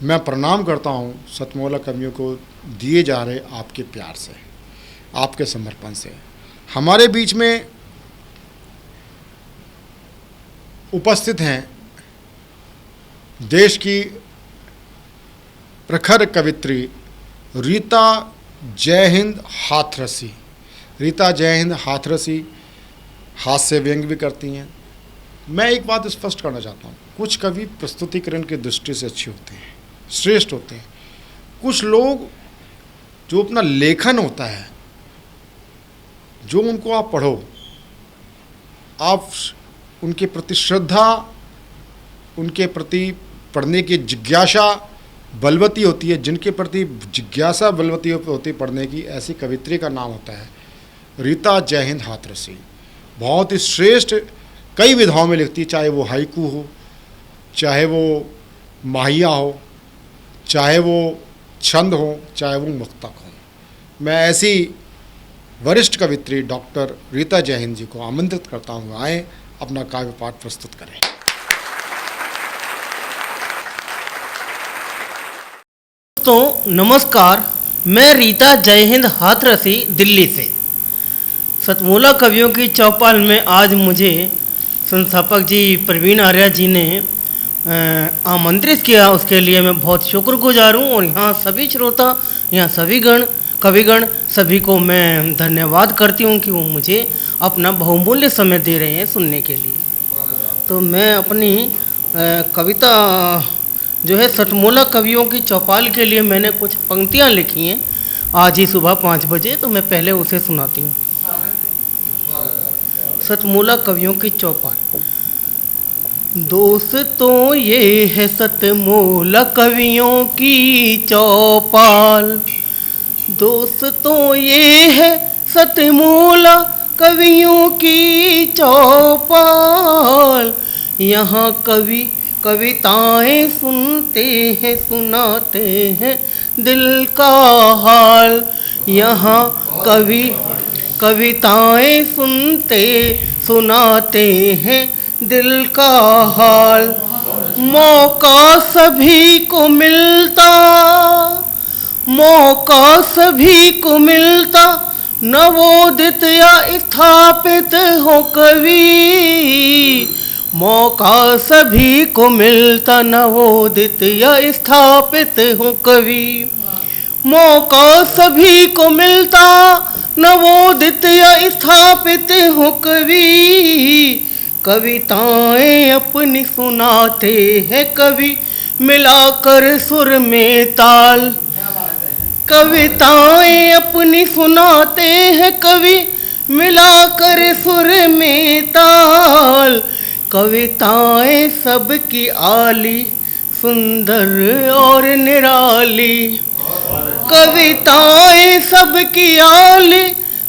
मैं प्रणाम करता हूँ सतमोला कवियों को दिए जा रहे आपके प्यार से, आपके समर्पण से। हमारे बीच में उपस्थित हैं देश की प्रखर कवित्री रीता जयहिंद हाथरसी। रीता जयहिंद हाथरसी हास्य व्यंग भी करती हैं। मैं एक बात स्पष्ट करना चाहता हूँ, कुछ कवि प्रस्तुतिकरण की दृष्टि से अच्छे होते हैं, श्रेष्ठ होते हैं। कुछ लोग जो अपना लेखन होता है, जो उनको आप पढ़ो, आप उनके प्रति श्रद्धा, उनके प्रति पढ़ने की जिज्ञासा बलवती होती है, जिनके प्रति जिज्ञासा बलवती होती पढ़ने की, ऐसी कवित्री का नाम होता है रीता जयहिंद हाथरसी। बहुत ही श्रेष्ठ कई विधाओं में लिखती है, चाहे वो हाइकू हो, चाहे वो माहिया हो, चाहे वो छंद हो, चाहे वो मुक्तक हो। मैं ऐसी वरिष्ठ कवित्री डॉक्टर रीता जयहिंद जी को आमंत्रित करता हूँ, आएँ अपना काव्य पाठ प्रस्तुत करें। दोस्तों नमस्कार, मैं रीता जयहिंद हाथरसी दिल्ली से। सतमोला कवियों की चौपाल में आज मुझे संस्थापक जी प्रवीण आर्या जी ने आमंत्रित किया, उसके लिए मैं बहुत शुक्रगुजार हूँ। और यहाँ सभी श्रोता, यहाँ सभी कविगण सभी को मैं धन्यवाद करती हूँ कि वो मुझे अपना बहुमूल्य समय दे रहे हैं सुनने के लिए। तो मैं अपनी कविता जो है सतमोला कवियों की चौपाल के लिए मैंने कुछ पंक्तियाँ लिखी हैं आज ही सुबह 5 बजे, तो मैं पहले उसे सुनाती हूँ। सतमोला कवियों की चौपाल। दोस्तों ये है सतमोला कवियों की चौपाल, दोस्तों ये है सतमोला कवियों की चौपाल। यहाँ कवि कविताएं सुनते हैं, सुनाते हैं दिल का हाल। यहाँ कवि कविताएं सुनते सुनाते हैं दिल का हाल। मौका सभी को मिलता, मौका सभी को मिलता, नवोदित या स्थापित हो कवि। मौका सभी को मिलता, नवोदित या स्थापित हो कवि। मौका सभी को मिलता, नवोदित या स्थापित हो कवि, कविताएं अपनी सुनाते हैं कवि, मिलाकर सुर में ताल। कविताएं अपनी सुनाते हैं कवि, मिलाकर सुर में ताल। कविताएं सबकी आली, सुंदर और निराली। कविताएं सबकी आली,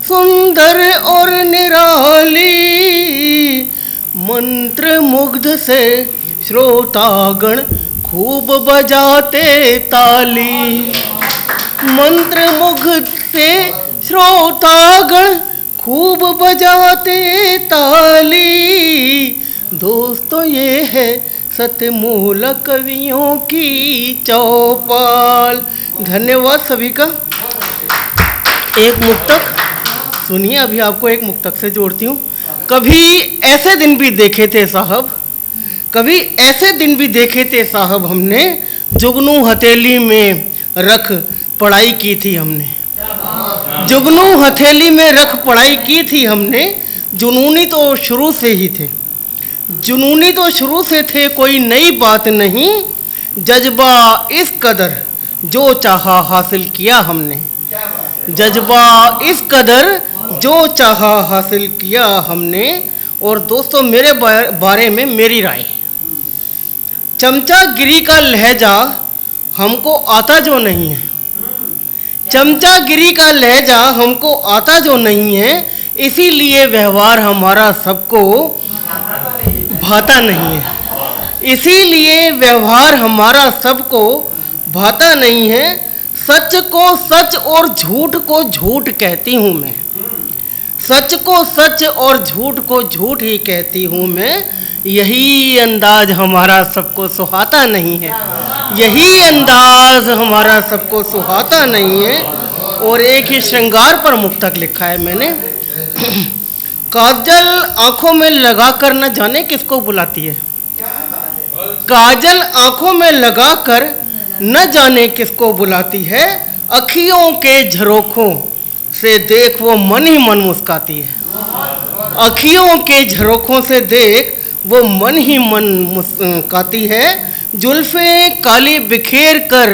सुंदर और निराली। मंत्र मुग्ध से श्रोतागण खूब बजाते ताली। मंत्र मुग्ध से श्रोतागण खूब बजाते ताली। दोस्तों ये है सतमोला कवियों की चौपाल। धन्यवाद सभी का। एक मुक्तक सुनिए, अभी आपको एक मुक्तक से जोड़ती हूँ। कभी ऐसे दिन भी देखे थे साहब, कभी ऐसे दिन भी देखे थे साहब, हमने जुगनू हथेली में रख पढ़ाई की थी हमने। जुगनू हथेली में रख पढ़ाई की थी हमने। जुनूनी तो शुरू से ही थे, जुनूनी तो शुरू से थे, कोई नई बात नहीं। जज्बा इस कदर जो चाहा हासिल किया हमने। जज्बा इस कदर जो चाहा हासिल किया हमने। और दोस्तों मेरे बारे में मेरी राय, चमचागिरी का लहजा हमको आता जो नहीं है। चमचागिरी का लहजा हमको आता जो नहीं है, इसीलिए व्यवहार हमारा सबको भाता नहीं है। इसीलिए व्यवहार हमारा सबको भाता नहीं है। सच को सच और झूठ को झूठ कहती हूँ मैं। सच को सच और झूठ को झूठ ही कहती हूँ मैं। यही अंदाज हमारा सबको सुहाता नहीं है। यही अंदाज हमारा सबको सुहाता नहीं है। और एक ही श्रृंगार पर मुक्तक लिखा है मैंने। काजल आंखों में लगाकर न जाने किसको बुलाती है। काजल आंखों में लगाकर न जाने किसको बुलाती है। अखियों के झरोखों से देख वो मन ही मन मुस्काती है। अखियों के झरोखों से देख वो मन ही मन मुस्काती है। जुल्फ़े काली बिखेर कर,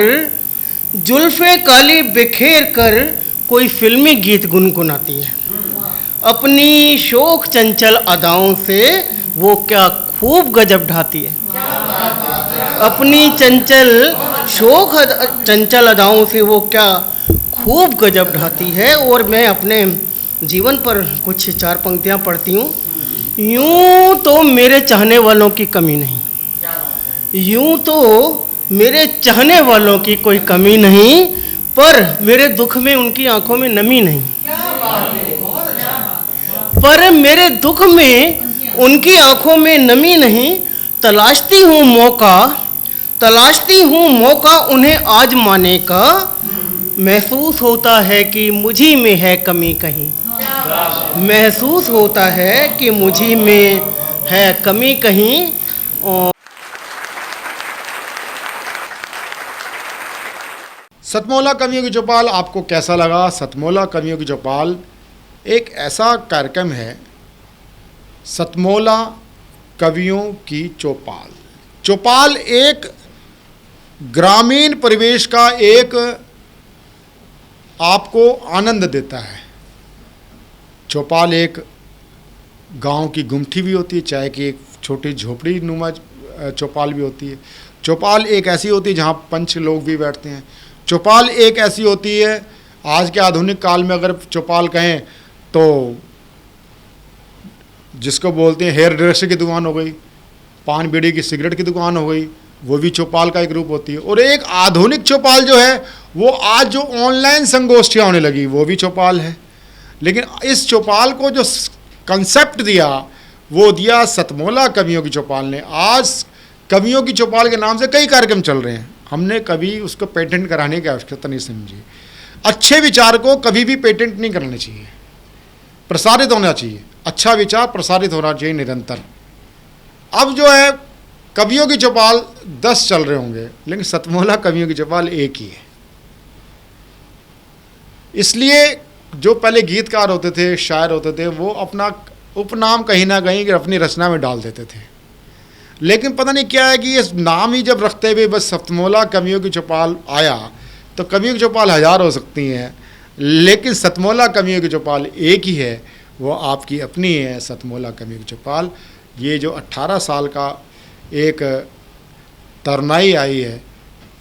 जुल्फ़े काली बिखेर कर कोई फिल्मी गीत गुनगुनाती है। अपनी शोक चंचल अदाओं से वो क्या खूब गजब ढाती है। अपनी शोक चंचल अदाओं से वो क्या खूब गजब ढाती है। और मैं अपने जीवन पर कुछ चार पंक्तियाँ पढ़ती हूँ। यूं तो मेरे चाहने वालों की कमी नहीं, यूं तो मेरे चाहने वालों की कोई कमी नहीं, पर मेरे दुख में उनकी आंखों में नमी नहीं। पर मेरे दुख में उनकी आंखों में नमी नहीं। तलाशती हूँ मौका, तलाशती हूँ मौका उन्हें आजमाने का। महसूस होता है कि मुझी में है कमी कहीं। महसूस होता है कि मुझी में है कमी कहीं। सतमोला कवियों की चौपाल आपको कैसा लगा? सतमोला कवियों की चौपाल एक ऐसा कार्यक्रम है, सतमोला कवियों की चौपाल। चौपाल एक ग्रामीण परिवेश का एक आपको आनंद देता है। चौपाल एक गांव की गुमठी भी होती है, चाहे कि एक छोटी झोपड़ी नुमा चौपाल भी होती है। चौपाल एक ऐसी होती है जहाँ पंच लोग भी बैठते हैं। चौपाल एक ऐसी होती है, आज के आधुनिक काल में अगर चौपाल कहें तो जिसको बोलते हैं हेयर ड्रेसर की दुकान हो गई, पान बीड़ी की सिगरेट की दुकान हो गई, वो भी चौपाल का एक रूप होती है। और एक आधुनिक चौपाल जो है वो आज जो ऑनलाइन संगोष्ठियाँ होने लगी वो भी चौपाल है। लेकिन इस चौपाल को जो कंसेप्ट दिया वो दिया सतमोला कवियों की चौपाल ने। आज कवियों की चौपाल के नाम से कई कार्यक्रम चल रहे हैं, हमने कभी उसको पेटेंट कराने की आवश्यकता नहीं समझी। अच्छे विचार को कभी भी पेटेंट नहीं करना चाहिए, प्रसारित होना चाहिए। अच्छा विचार प्रसारित होना चाहिए निरंतर। अब जो है कवियों की चौपाल 10 चल रहे होंगे, लेकिन सतमोला कवियों की चौपाल एक ही है। इसलिए जो पहले गीतकार होते थे, शायर होते थे, वो अपना उपनाम कहीं ना कहीं अपनी रचना में डाल देते थे। लेकिन पता नहीं क्या है कि ये नाम ही जब रखते हुए बस सतमोला कवियों की चौपाल आया, तो कवियों की चौपाल हज़ार हो सकती हैं, लेकिन सतमोला कवियों की चौपाल एक ही है, वो आपकी अपनी है, सतमोला कवियों की चौपाल। ये जो 18 साल का एक तरनाई आई है,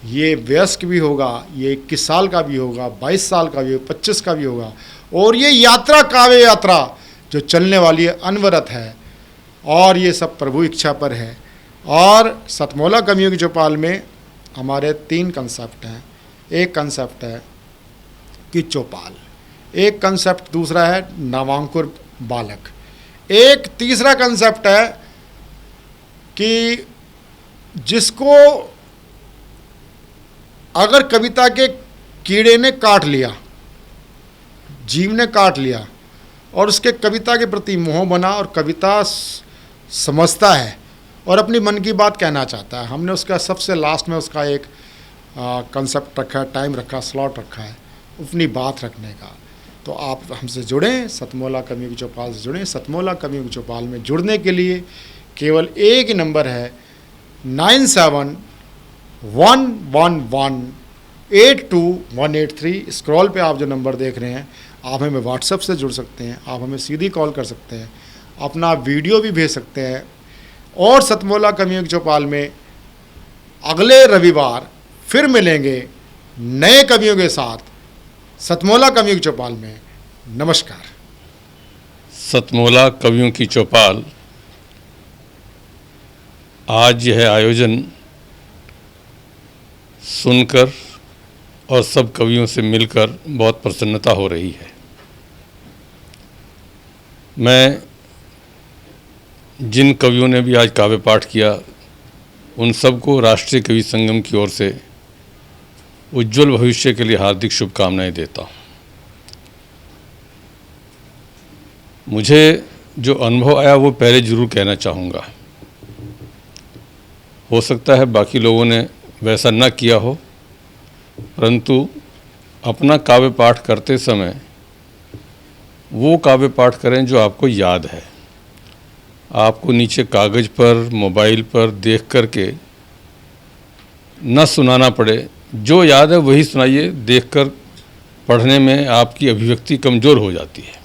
ये वयस्क भी होगा, ये 21 साल का भी होगा, 22 साल का भी होगा, 25 का भी होगा, और ये यात्रा काव्य यात्रा जो चलने वाली है, अनवरत है, और ये सब प्रभु इच्छा पर है। और सतमोला कवियों की चौपाल में हमारे 3 कंसेप्ट हैं। एक कंसेप्ट है कि चौपाल, एक कंसेप्ट दूसरा है नवांकुर बालक, एक तीसरा कंसेप्ट है कि जिसको अगर कविता के कीड़े ने काट लिया, जीव ने काट लिया, और उसके कविता के प्रति मोह बना और कविता समझता है और अपनी मन की बात कहना चाहता है, हमने उसका सबसे लास्ट में उसका एक कंसेप्ट रखा है, टाइम रखा, स्लॉट रखा है अपनी बात रखने का। तो आप हमसे जुड़ें, सतमोला कवियों की चौपाल से जुड़ें। सतमोला कवियों की चौपाल में जुड़ने के लिए केवल एक ही नंबर है, 9711182183। स्क्रॉल पे आप जो नंबर देख रहे हैं, आप हमें व्हाट्सएप से जुड़ सकते हैं, आप हमें सीधी कॉल कर सकते हैं, अपना वीडियो भी भेज सकते हैं। और सतमोला कवियों की चौपाल में अगले रविवार फिर मिलेंगे नए कवियों के साथ सतमोला कवियों की चौपाल में। नमस्कार। सतमोला कवियों की चौपाल, आज यह आयोजन सुनकर और सब कवियों से मिलकर बहुत प्रसन्नता हो रही है। मैं जिन कवियों ने भी आज काव्य पाठ किया, उन सबको राष्ट्रीय कवि संगम की ओर से उज्जवल भविष्य के लिए हार्दिक शुभकामनाएं देता हूँ। मुझे जो अनुभव आया वो पहले ज़रूर कहना चाहूँगा। हो सकता है बाकी लोगों ने वैसा न किया हो, परंतु अपना काव्य पाठ करते समय वो काव्य पाठ करें जो आपको याद है। आपको नीचे कागज़ पर, मोबाइल पर देख करके न सुनाना पड़े, जो याद है वही सुनाइए। देखकर पढ़ने में आपकी अभिव्यक्ति कमज़ोर हो जाती है।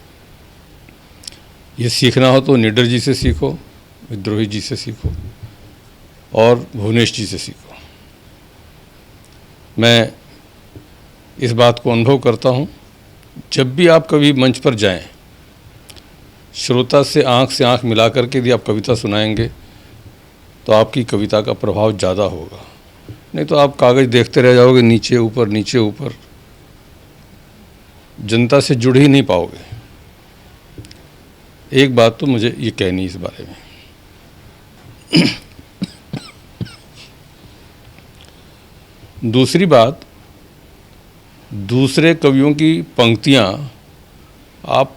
ये सीखना हो तो निडर जी से सीखो, विद्रोही जी से सीखो और भुवनेश जी से सीखो। मैं इस बात को अनुभव करता हूँ, जब भी आप कभी मंच पर जाएं, श्रोता से आंख मिला करके यदि आप कविता सुनाएंगे तो आपकी कविता का प्रभाव ज़्यादा होगा। नहीं तो आप कागज़ देखते रह जाओगे, नीचे ऊपर नीचे ऊपर, जनता से जुड़ ही नहीं पाओगे। एक बात तो मुझे ये कहनी इस बारे में। दूसरी बात, दूसरे कवियों की पंक्तियाँ आप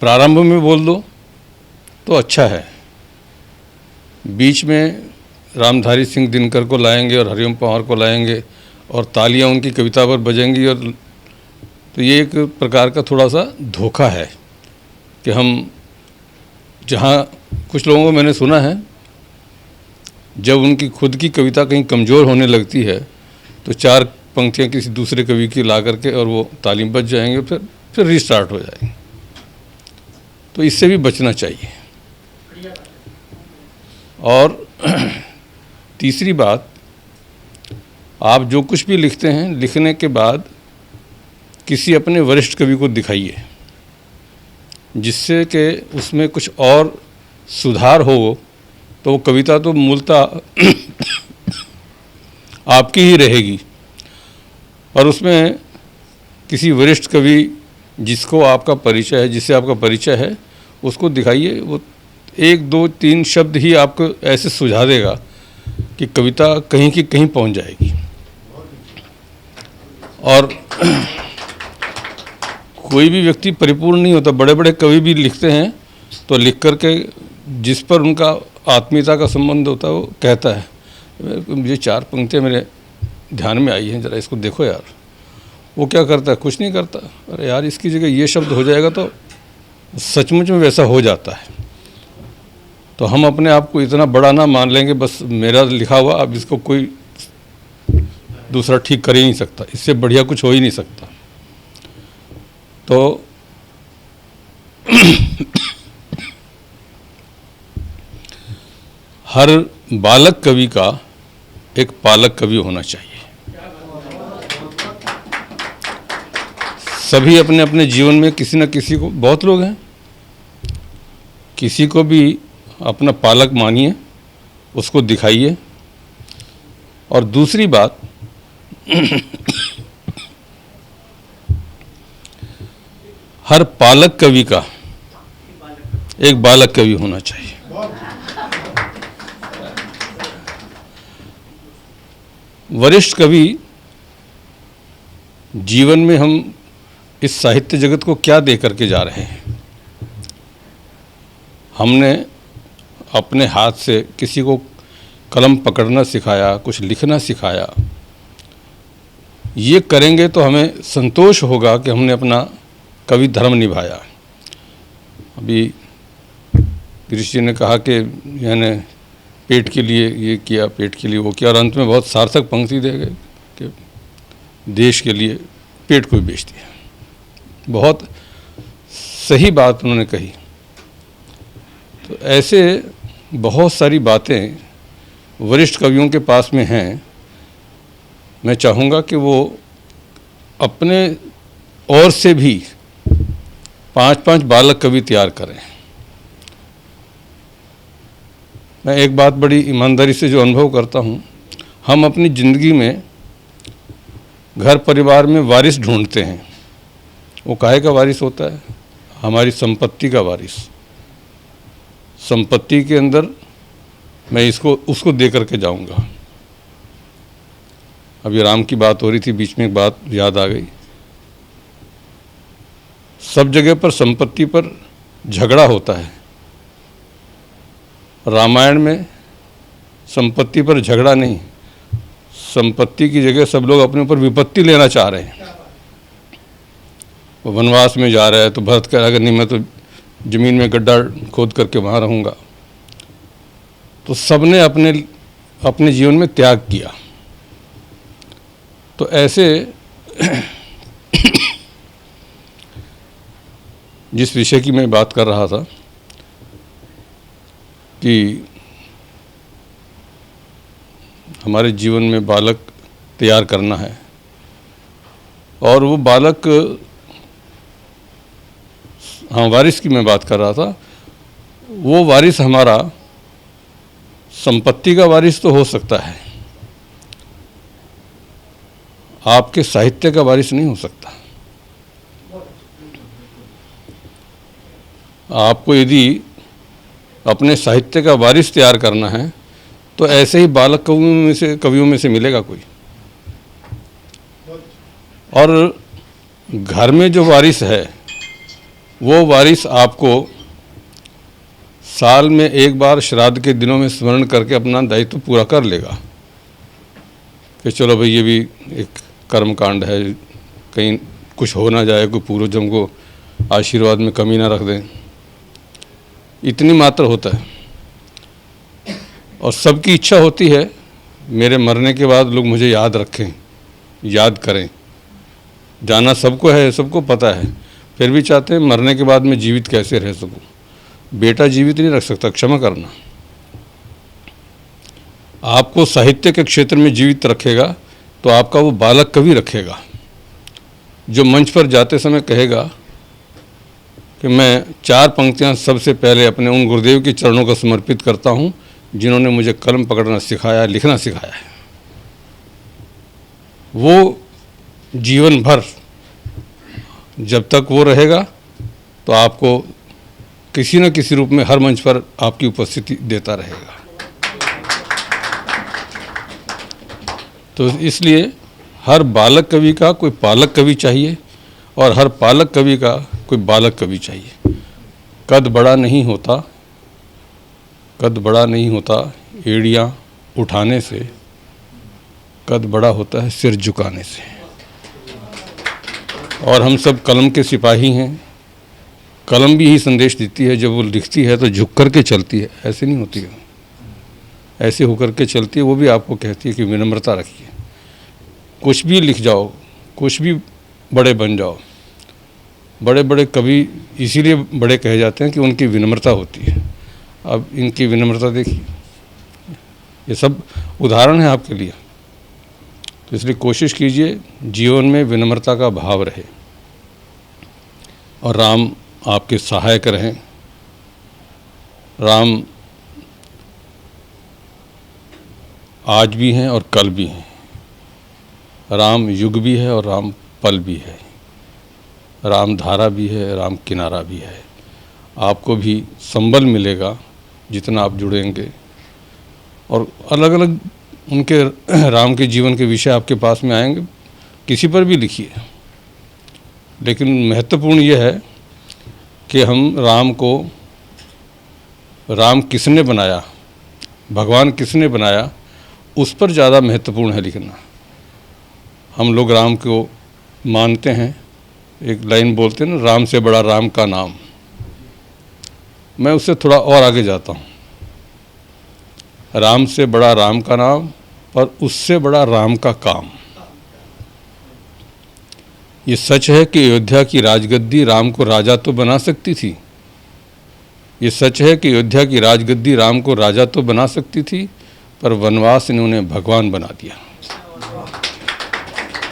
प्रारंभ में बोल दो तो अच्छा है, बीच में रामधारी सिंह दिनकर को लाएंगे और हरिओम पंवार को लाएंगे और तालियां उनकी कविता पर बजेंगी, और तो ये एक प्रकार का थोड़ा सा धोखा है कि हम, जहाँ कुछ लोगों को मैंने सुना है, जब उनकी खुद की कविता कहीं कमज़ोर होने लगती है तो 4 पंक्तियाँ किसी दूसरे कवि की ला करके और वो तालीम बज जाएंगे, फिर रीस्टार्ट हो जाएंगे। तो इससे भी बचना चाहिए। और तीसरी बात, आप जो कुछ भी लिखते हैं, लिखने के बाद किसी अपने वरिष्ठ कवि को दिखाइए, जिससे कि उसमें कुछ और सुधार हो। तो वो कविता तो मूलतः आपकी ही रहेगी, और उसमें किसी वरिष्ठ कवि जिसको आपका परिचय है, जिससे आपका परिचय है, उसको दिखाइए। वो 1, 2, 3 शब्द ही आपको ऐसे सुझा देगा कि कविता कहीं की कहीं पहुंच जाएगी। और कोई भी व्यक्ति परिपूर्ण नहीं होता। बड़े बड़े कवि भी लिखते हैं तो लिख करके जिस पर उनका आत्मीयता का संबंध होता है वो कहता है, ये 4 पंक्तियाँ मेरे ध्यान में आई हैं, ज़रा इसको देखो यार। वो क्या करता है? कुछ नहीं करता। अरे यार, इसकी जगह ये शब्द हो जाएगा तो सचमुच में वैसा हो जाता है। तो हम अपने आप को इतना बड़ा ना मान लेंगे, बस मेरा लिखा हुआ, अब इसको कोई दूसरा ठीक कर ही नहीं सकता, इससे बढ़िया कुछ हो ही नहीं सकता। तो हर बालक कवि का एक पालक कवि होना चाहिए। सभी अपने अपने जीवन में किसी न किसी को, बहुत लोग हैं, किसी को भी अपना पालक मानिए, उसको दिखाइए। और दूसरी बात, हर पालक कवि का एक बालक कवि होना चाहिए। वरिष्ठ कवि जीवन में हम इस साहित्य जगत को क्या दे करके जा रहे हैं? हमने अपने हाथ से किसी को कलम पकड़ना सिखाया, कुछ लिखना सिखाया। ये करेंगे तो हमें संतोष होगा कि हमने अपना कवि धर्म निभाया। अभी गिरीश जी ने कहा कि यानी पेट के लिए ये किया, पेट के लिए वो किया, और अंत में बहुत सार्थक पंक्ति दे गए कि देश के लिए पेट को बेच दिया। बहुत सही बात उन्होंने कही। तो ऐसे बहुत सारी बातें वरिष्ठ कवियों के पास में हैं। मैं चाहूँगा कि वो अपने ओर से भी 5-5 बालक कवि तैयार करें। मैं एक बात बड़ी ईमानदारी से जो अनुभव करता हूँ, हम अपनी ज़िंदगी में घर परिवार में वारिस ढूंढते हैं। वो काहे का वारिस होता है? हमारी संपत्ति का वारिस। संपत्ति के अंदर मैं उसको दे करके जाऊंगा। अभी राम की बात हो रही थी, बीच में एक बात याद आ गई। सब जगह पर संपत्ति पर झगड़ा होता है। रामायण में संपत्ति पर झगड़ा नहीं, संपत्ति की जगह सब लोग अपने ऊपर विपत्ति लेना चाह रहे हैं। वो वनवास में जा रहा है तो भरत कह रहा है नहीं, मैं तो ज़मीन में गड्ढा खोद करके वहाँ रहूँगा। तो सबने अपने जीवन में त्याग किया। तो ऐसे जिस विषय की मैं बात कर रहा था कि हमारे जीवन में बालक तैयार करना है, और वो बालक, हाँ, वारिस की मैं बात कर रहा था। वो वारिस हमारा संपत्ति का वारिस तो हो सकता है, आपके साहित्य का वारिस नहीं हो सकता। आपको यदि अपने साहित्य का वारिस तैयार करना है तो ऐसे ही बालक कवियों में से मिलेगा कोई। और घर में जो वारिस है, वो वारिस आपको साल में एक बार श्राद्ध के दिनों में स्मरण करके अपना दायित्व पूरा कर लेगा कि चलो भाई ये भी एक कर्म कांड है, कहीं कुछ हो ना जाए, कोई पूर्वज हमको आशीर्वाद में कमी ना रख दें। इतनी मात्र होता है। और सबकी इच्छा होती है मेरे मरने के बाद लोग मुझे याद रखें, याद करें। जाना सबको है, सबको पता है, फिर भी चाहते हैं मरने के बाद मैं जीवित कैसे रह सकूं। बेटा जीवित नहीं रख सकता, क्षमा करना। आपको साहित्य के क्षेत्र में जीवित रखेगा तो आपका वो बालक कवि रखेगा, जो मंच पर जाते समय कहेगा कि मैं 4 पंक्तियां सबसे पहले अपने उन गुरुदेव के चरणों को समर्पित करता हूं जिन्होंने मुझे कलम पकड़ना सिखाया, लिखना सिखाया है। वो जीवन भर जब तक वो रहेगा तो आपको किसी न किसी रूप में हर मंच पर आपकी उपस्थिति देता रहेगा। तो इसलिए हर बालक कवि का कोई पालक कवि चाहिए और हर पालक कवि का कोई बालक कवि चाहिए। कद बड़ा नहीं होता, कद बड़ा नहीं होता एड़ियाँ उठाने से, कद बड़ा होता है सिर झुकाने से। और हम सब कलम के सिपाही हैं। कलम भी यही संदेश देती है, जब वो लिखती है तो झुक कर के चलती है, ऐसे नहीं होती है, ऐसे होकर के चलती है। वो भी आपको कहती है कि विनम्रता रखिए, कुछ भी लिख जाओ, कुछ भी बड़े बन जाओ। बड़े बड़े कवि इसीलिए बड़े कहे जाते हैं कि उनकी विनम्रता होती है। अब इनकी विनम्रता देखिए, ये सब उदाहरण है आपके लिए। तो इसलिए कोशिश कीजिए जीवन में विनम्रता का भाव रहे और राम आपके सहायक रहें। राम आज भी हैं और कल भी हैं। राम युग भी है और राम पल भी है। राम धारा भी है, राम किनारा भी है। आपको भी संबल मिलेगा जितना आप जुड़ेंगे, और अलग अलग उनके राम के जीवन के विषय आपके पास में आएंगे, किसी पर भी लिखिए। लेकिन महत्वपूर्ण यह है कि हम राम किसने बनाया, भगवान किसने बनाया, उस पर ज़्यादा महत्वपूर्ण है लिखना। हम लोग राम को मानते हैं, एक लाइन बोलते हैं ना, राम से बड़ा राम का नाम। मैं उससे थोड़ा और आगे जाता हूँ। राम से बड़ा राम का नाम, और उससे बड़ा राम का काम। ये सच है कि अयोध्या की राजगद्दी राम को राजा तो बना सकती थी। ये सच है कि अयोध्या की राजगद्दी राम को राजा तो बना सकती थी, पर वनवास ने उन्हें भगवान बना दिया।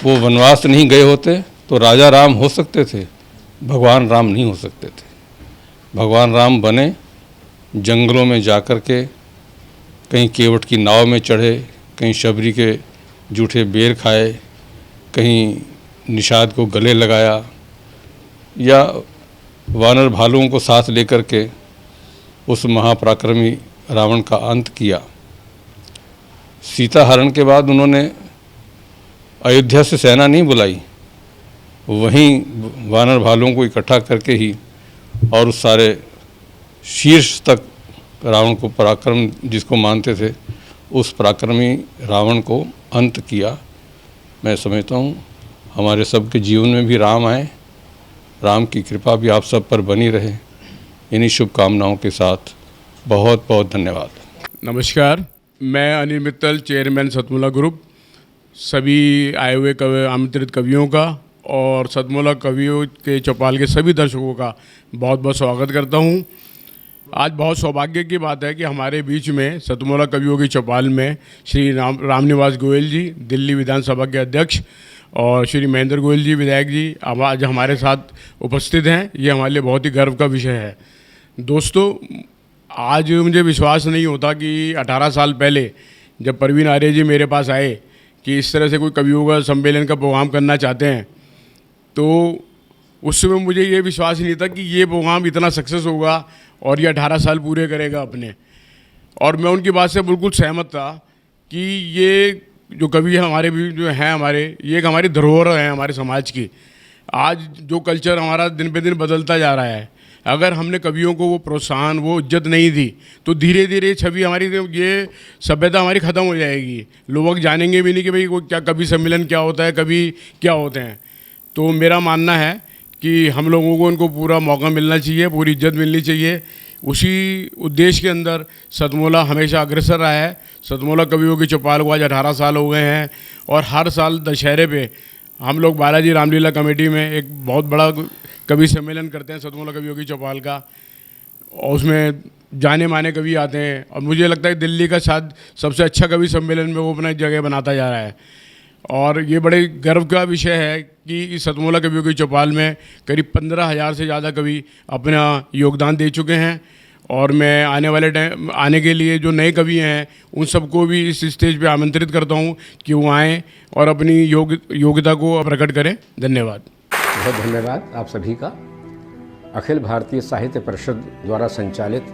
वो वनवास नहीं गए होते तो राजा राम हो सकते थे, भगवान राम नहीं हो सकते थे। भगवान राम बने जंगलों में जाकर के, कहीं केवट की नाव में चढ़े, कहीं शबरी के जूठे बेर खाए, कहीं निषाद को गले लगाया, या वानर भालुओं को साथ लेकर के उस महापराक्रमी रावण का अंत किया। सीता हरण के बाद उन्होंने अयोध्या से सेना नहीं बुलाई, वहीं वानर भालुओं को इकट्ठा करके ही और उस सारे शीर्ष तक रावण को पराक्रम जिसको मानते थे, उस पराक्रमी रावण को अंत किया। मैं समझता हूँ हमारे सबके जीवन में भी राम आए, राम की कृपा भी आप सब पर बनी रहे। इन्हीं शुभकामनाओं के साथ बहुत बहुत धन्यवाद। नमस्कार, मैं अनिल मित्तल, चेयरमैन सतमोला ग्रुप, सभी आए हुए आमंत्रित कवियों का और सतमोला कवियों के चौपाल के सभी दर्शकों का बहुत बहुत स्वागत करता हूँ। आज बहुत सौभाग्य की बात है कि हमारे बीच में सतमोला कवियों की चौपाल में श्री रामनिवास गोयल जी, दिल्ली विधानसभा के अध्यक्ष, और श्री महेंद्र गोयल जी, विधायक जी, आज हमारे साथ उपस्थित हैं। ये हमारे लिए बहुत ही गर्व का विषय है। दोस्तों, आज मुझे विश्वास नहीं होता कि 18 साल पहले जब परवीन आर्य जी मेरे पास आए कि इस तरह से कोई कवियों का सम्मेलन का प्रोग्राम करना चाहते हैं, तो उस समय मुझे ये विश्वास नहीं था कि ये प्रोग्राम इतना सक्सेस होगा और ये 18 साल पूरे करेगा अपने। और मैं उनकी बात से बिल्कुल सहमत था कि ये जो कवि हमारे भी जो हैं हमारे, ये एक हमारी धरोहर है हमारे समाज की। आज जो कल्चर हमारा दिन पे दिन बदलता जा रहा है, अगर हमने कवियों को वो प्रोत्साहन, वो इज्जत नहीं दी, तो धीरे धीरे छवि हमारी, ये सभ्यता हमारी ख़त्म हो जाएगी। लोग जानेंगे भी नहीं कि भाई वो क्या कवि सम्मेलन क्या होता है, कवि क्या होते हैं। तो मेरा मानना है कि हम लोगों को उनको पूरा मौका मिलना चाहिए, पूरी इज्जत मिलनी चाहिए। उसी उद्देश्य के अंदर सतमोला हमेशा अग्रसर रहा है। सतमोला कवियों की चौपाल को आज 18 साल हो गए हैं, और हर साल दशहरे पे हम लोग बालाजी रामलीला कमेटी में एक बहुत बड़ा कवि सम्मेलन करते हैं सतमोला कवियों की चौपाल का, और उसमें जाने माने कवि आते हैं। और मुझे लगता है दिल्ली का शायद सबसे अच्छा कवि सम्मेलन में वो अपना जगह बनाता जा रहा है। और ये बड़े गर्व का विषय है कि इस सतमोला कवियों की चौपाल में करीब 15,000 से ज़्यादा कवि अपना योगदान दे चुके हैं। और मैं आने के लिए जो नए कवि हैं उन सबको भी इस स्टेज पे आमंत्रित करता हूँ कि वो आएँ और अपनी योग्यता को प्रकट करें। धन्यवाद। बहुत धन्यवाद आप सभी का। अखिल भारतीय साहित्य परिषद द्वारा संचालित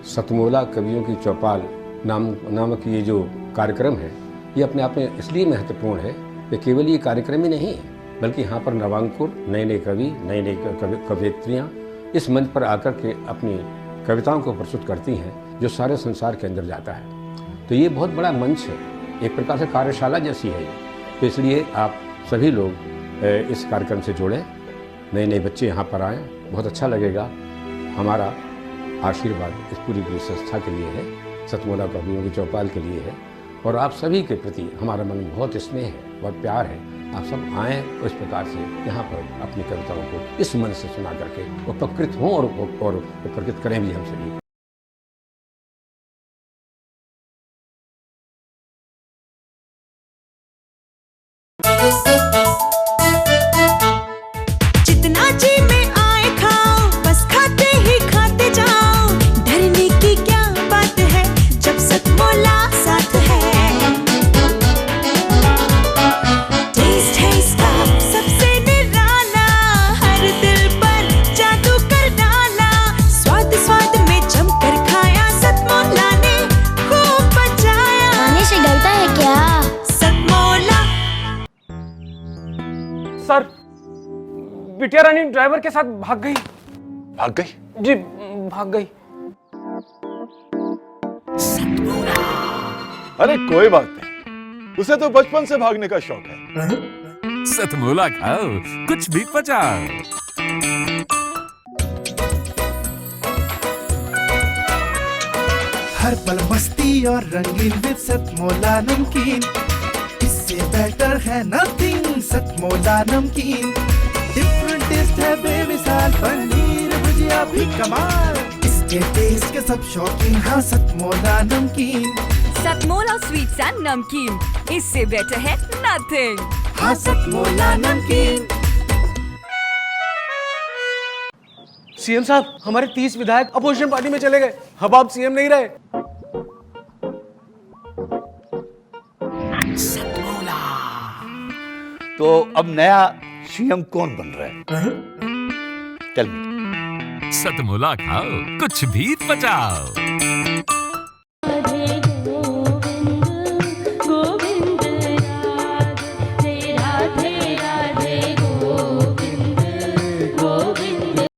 सतमोला कवियों की चौपाल नामक ये जो कार्यक्रम है, ये अपने आप में इसलिए महत्वपूर्ण है कि केवल ये कार्यक्रम ही नहीं है, बल्कि यहाँ पर नवांकुर, नए नए कवि, नए नए कवयित्रियाँ इस मंच पर आकर के अपनी कविताओं को प्रस्तुत करती हैं, जो सारे संसार के अंदर जाता है। तो ये बहुत बड़ा मंच है, एक प्रकार से कार्यशाला जैसी है। तो इसलिए आप सभी लोग इस कार्यक्रम से जुड़ें, नए नए बच्चे यहाँ पर आएँ, बहुत अच्छा लगेगा। हमारा आशीर्वाद इस पूरी संस्था के लिए है, सतमोला कवियों की चौपाल के लिए है, और आप सभी के प्रति हमारा मन बहुत स्नेह है, बहुत प्यार है। आप सब आएँ और इस प्रकार से यहाँ पर अपनी कविताओं को इस मन से सुना करके उपकृत हों और उपकृत करें भी हम सभी। जितना जी में आए खाओ, बस खाते ही खाते जाओ। डरने की क्या बात है जब सतमोला साथ है। टेस्ट है इसका सबसे निराला, हर दिल पर जादू कर डाला। स्वाद स्वाद में जमकर खाया, सतमोला ने खूब बचाया। खाने से डरता है क्या? सतमोला। सर, बिटिया रानी ड्राइवर के साथ भाग गई। भाग गई? जी, भाग गई। अरे कोई बात नहीं, उसे तो बचपन से भागने का शौक है। सतमोला खाओ, कुछ भी पचाओ। हर पल मस्ती और रंगीन विद सतमोला नमकीन, इससे बेटर है नथिंग। सतमोला नमकीन, डिफरेंट टेस्ट है बेमिसाल, पनीर भुजिया भी कमाल। इसके टेस्ट के सब शौकीन, हाँ सतमोला नमकीन। सतमोला स्वीट्स एंड नमकीन, इससे बेटर है नथिंग। हाँ सतमोला नमकीन। सीएम साहब, हमारे 30 विधायक अपोजिशन पार्टी में चले गए। अब आप सीएम नहीं रहे। तो अब नया सीएम कौन बन रहा है? Tell me. सतमोला खाओ, कुछ भी पचाओ।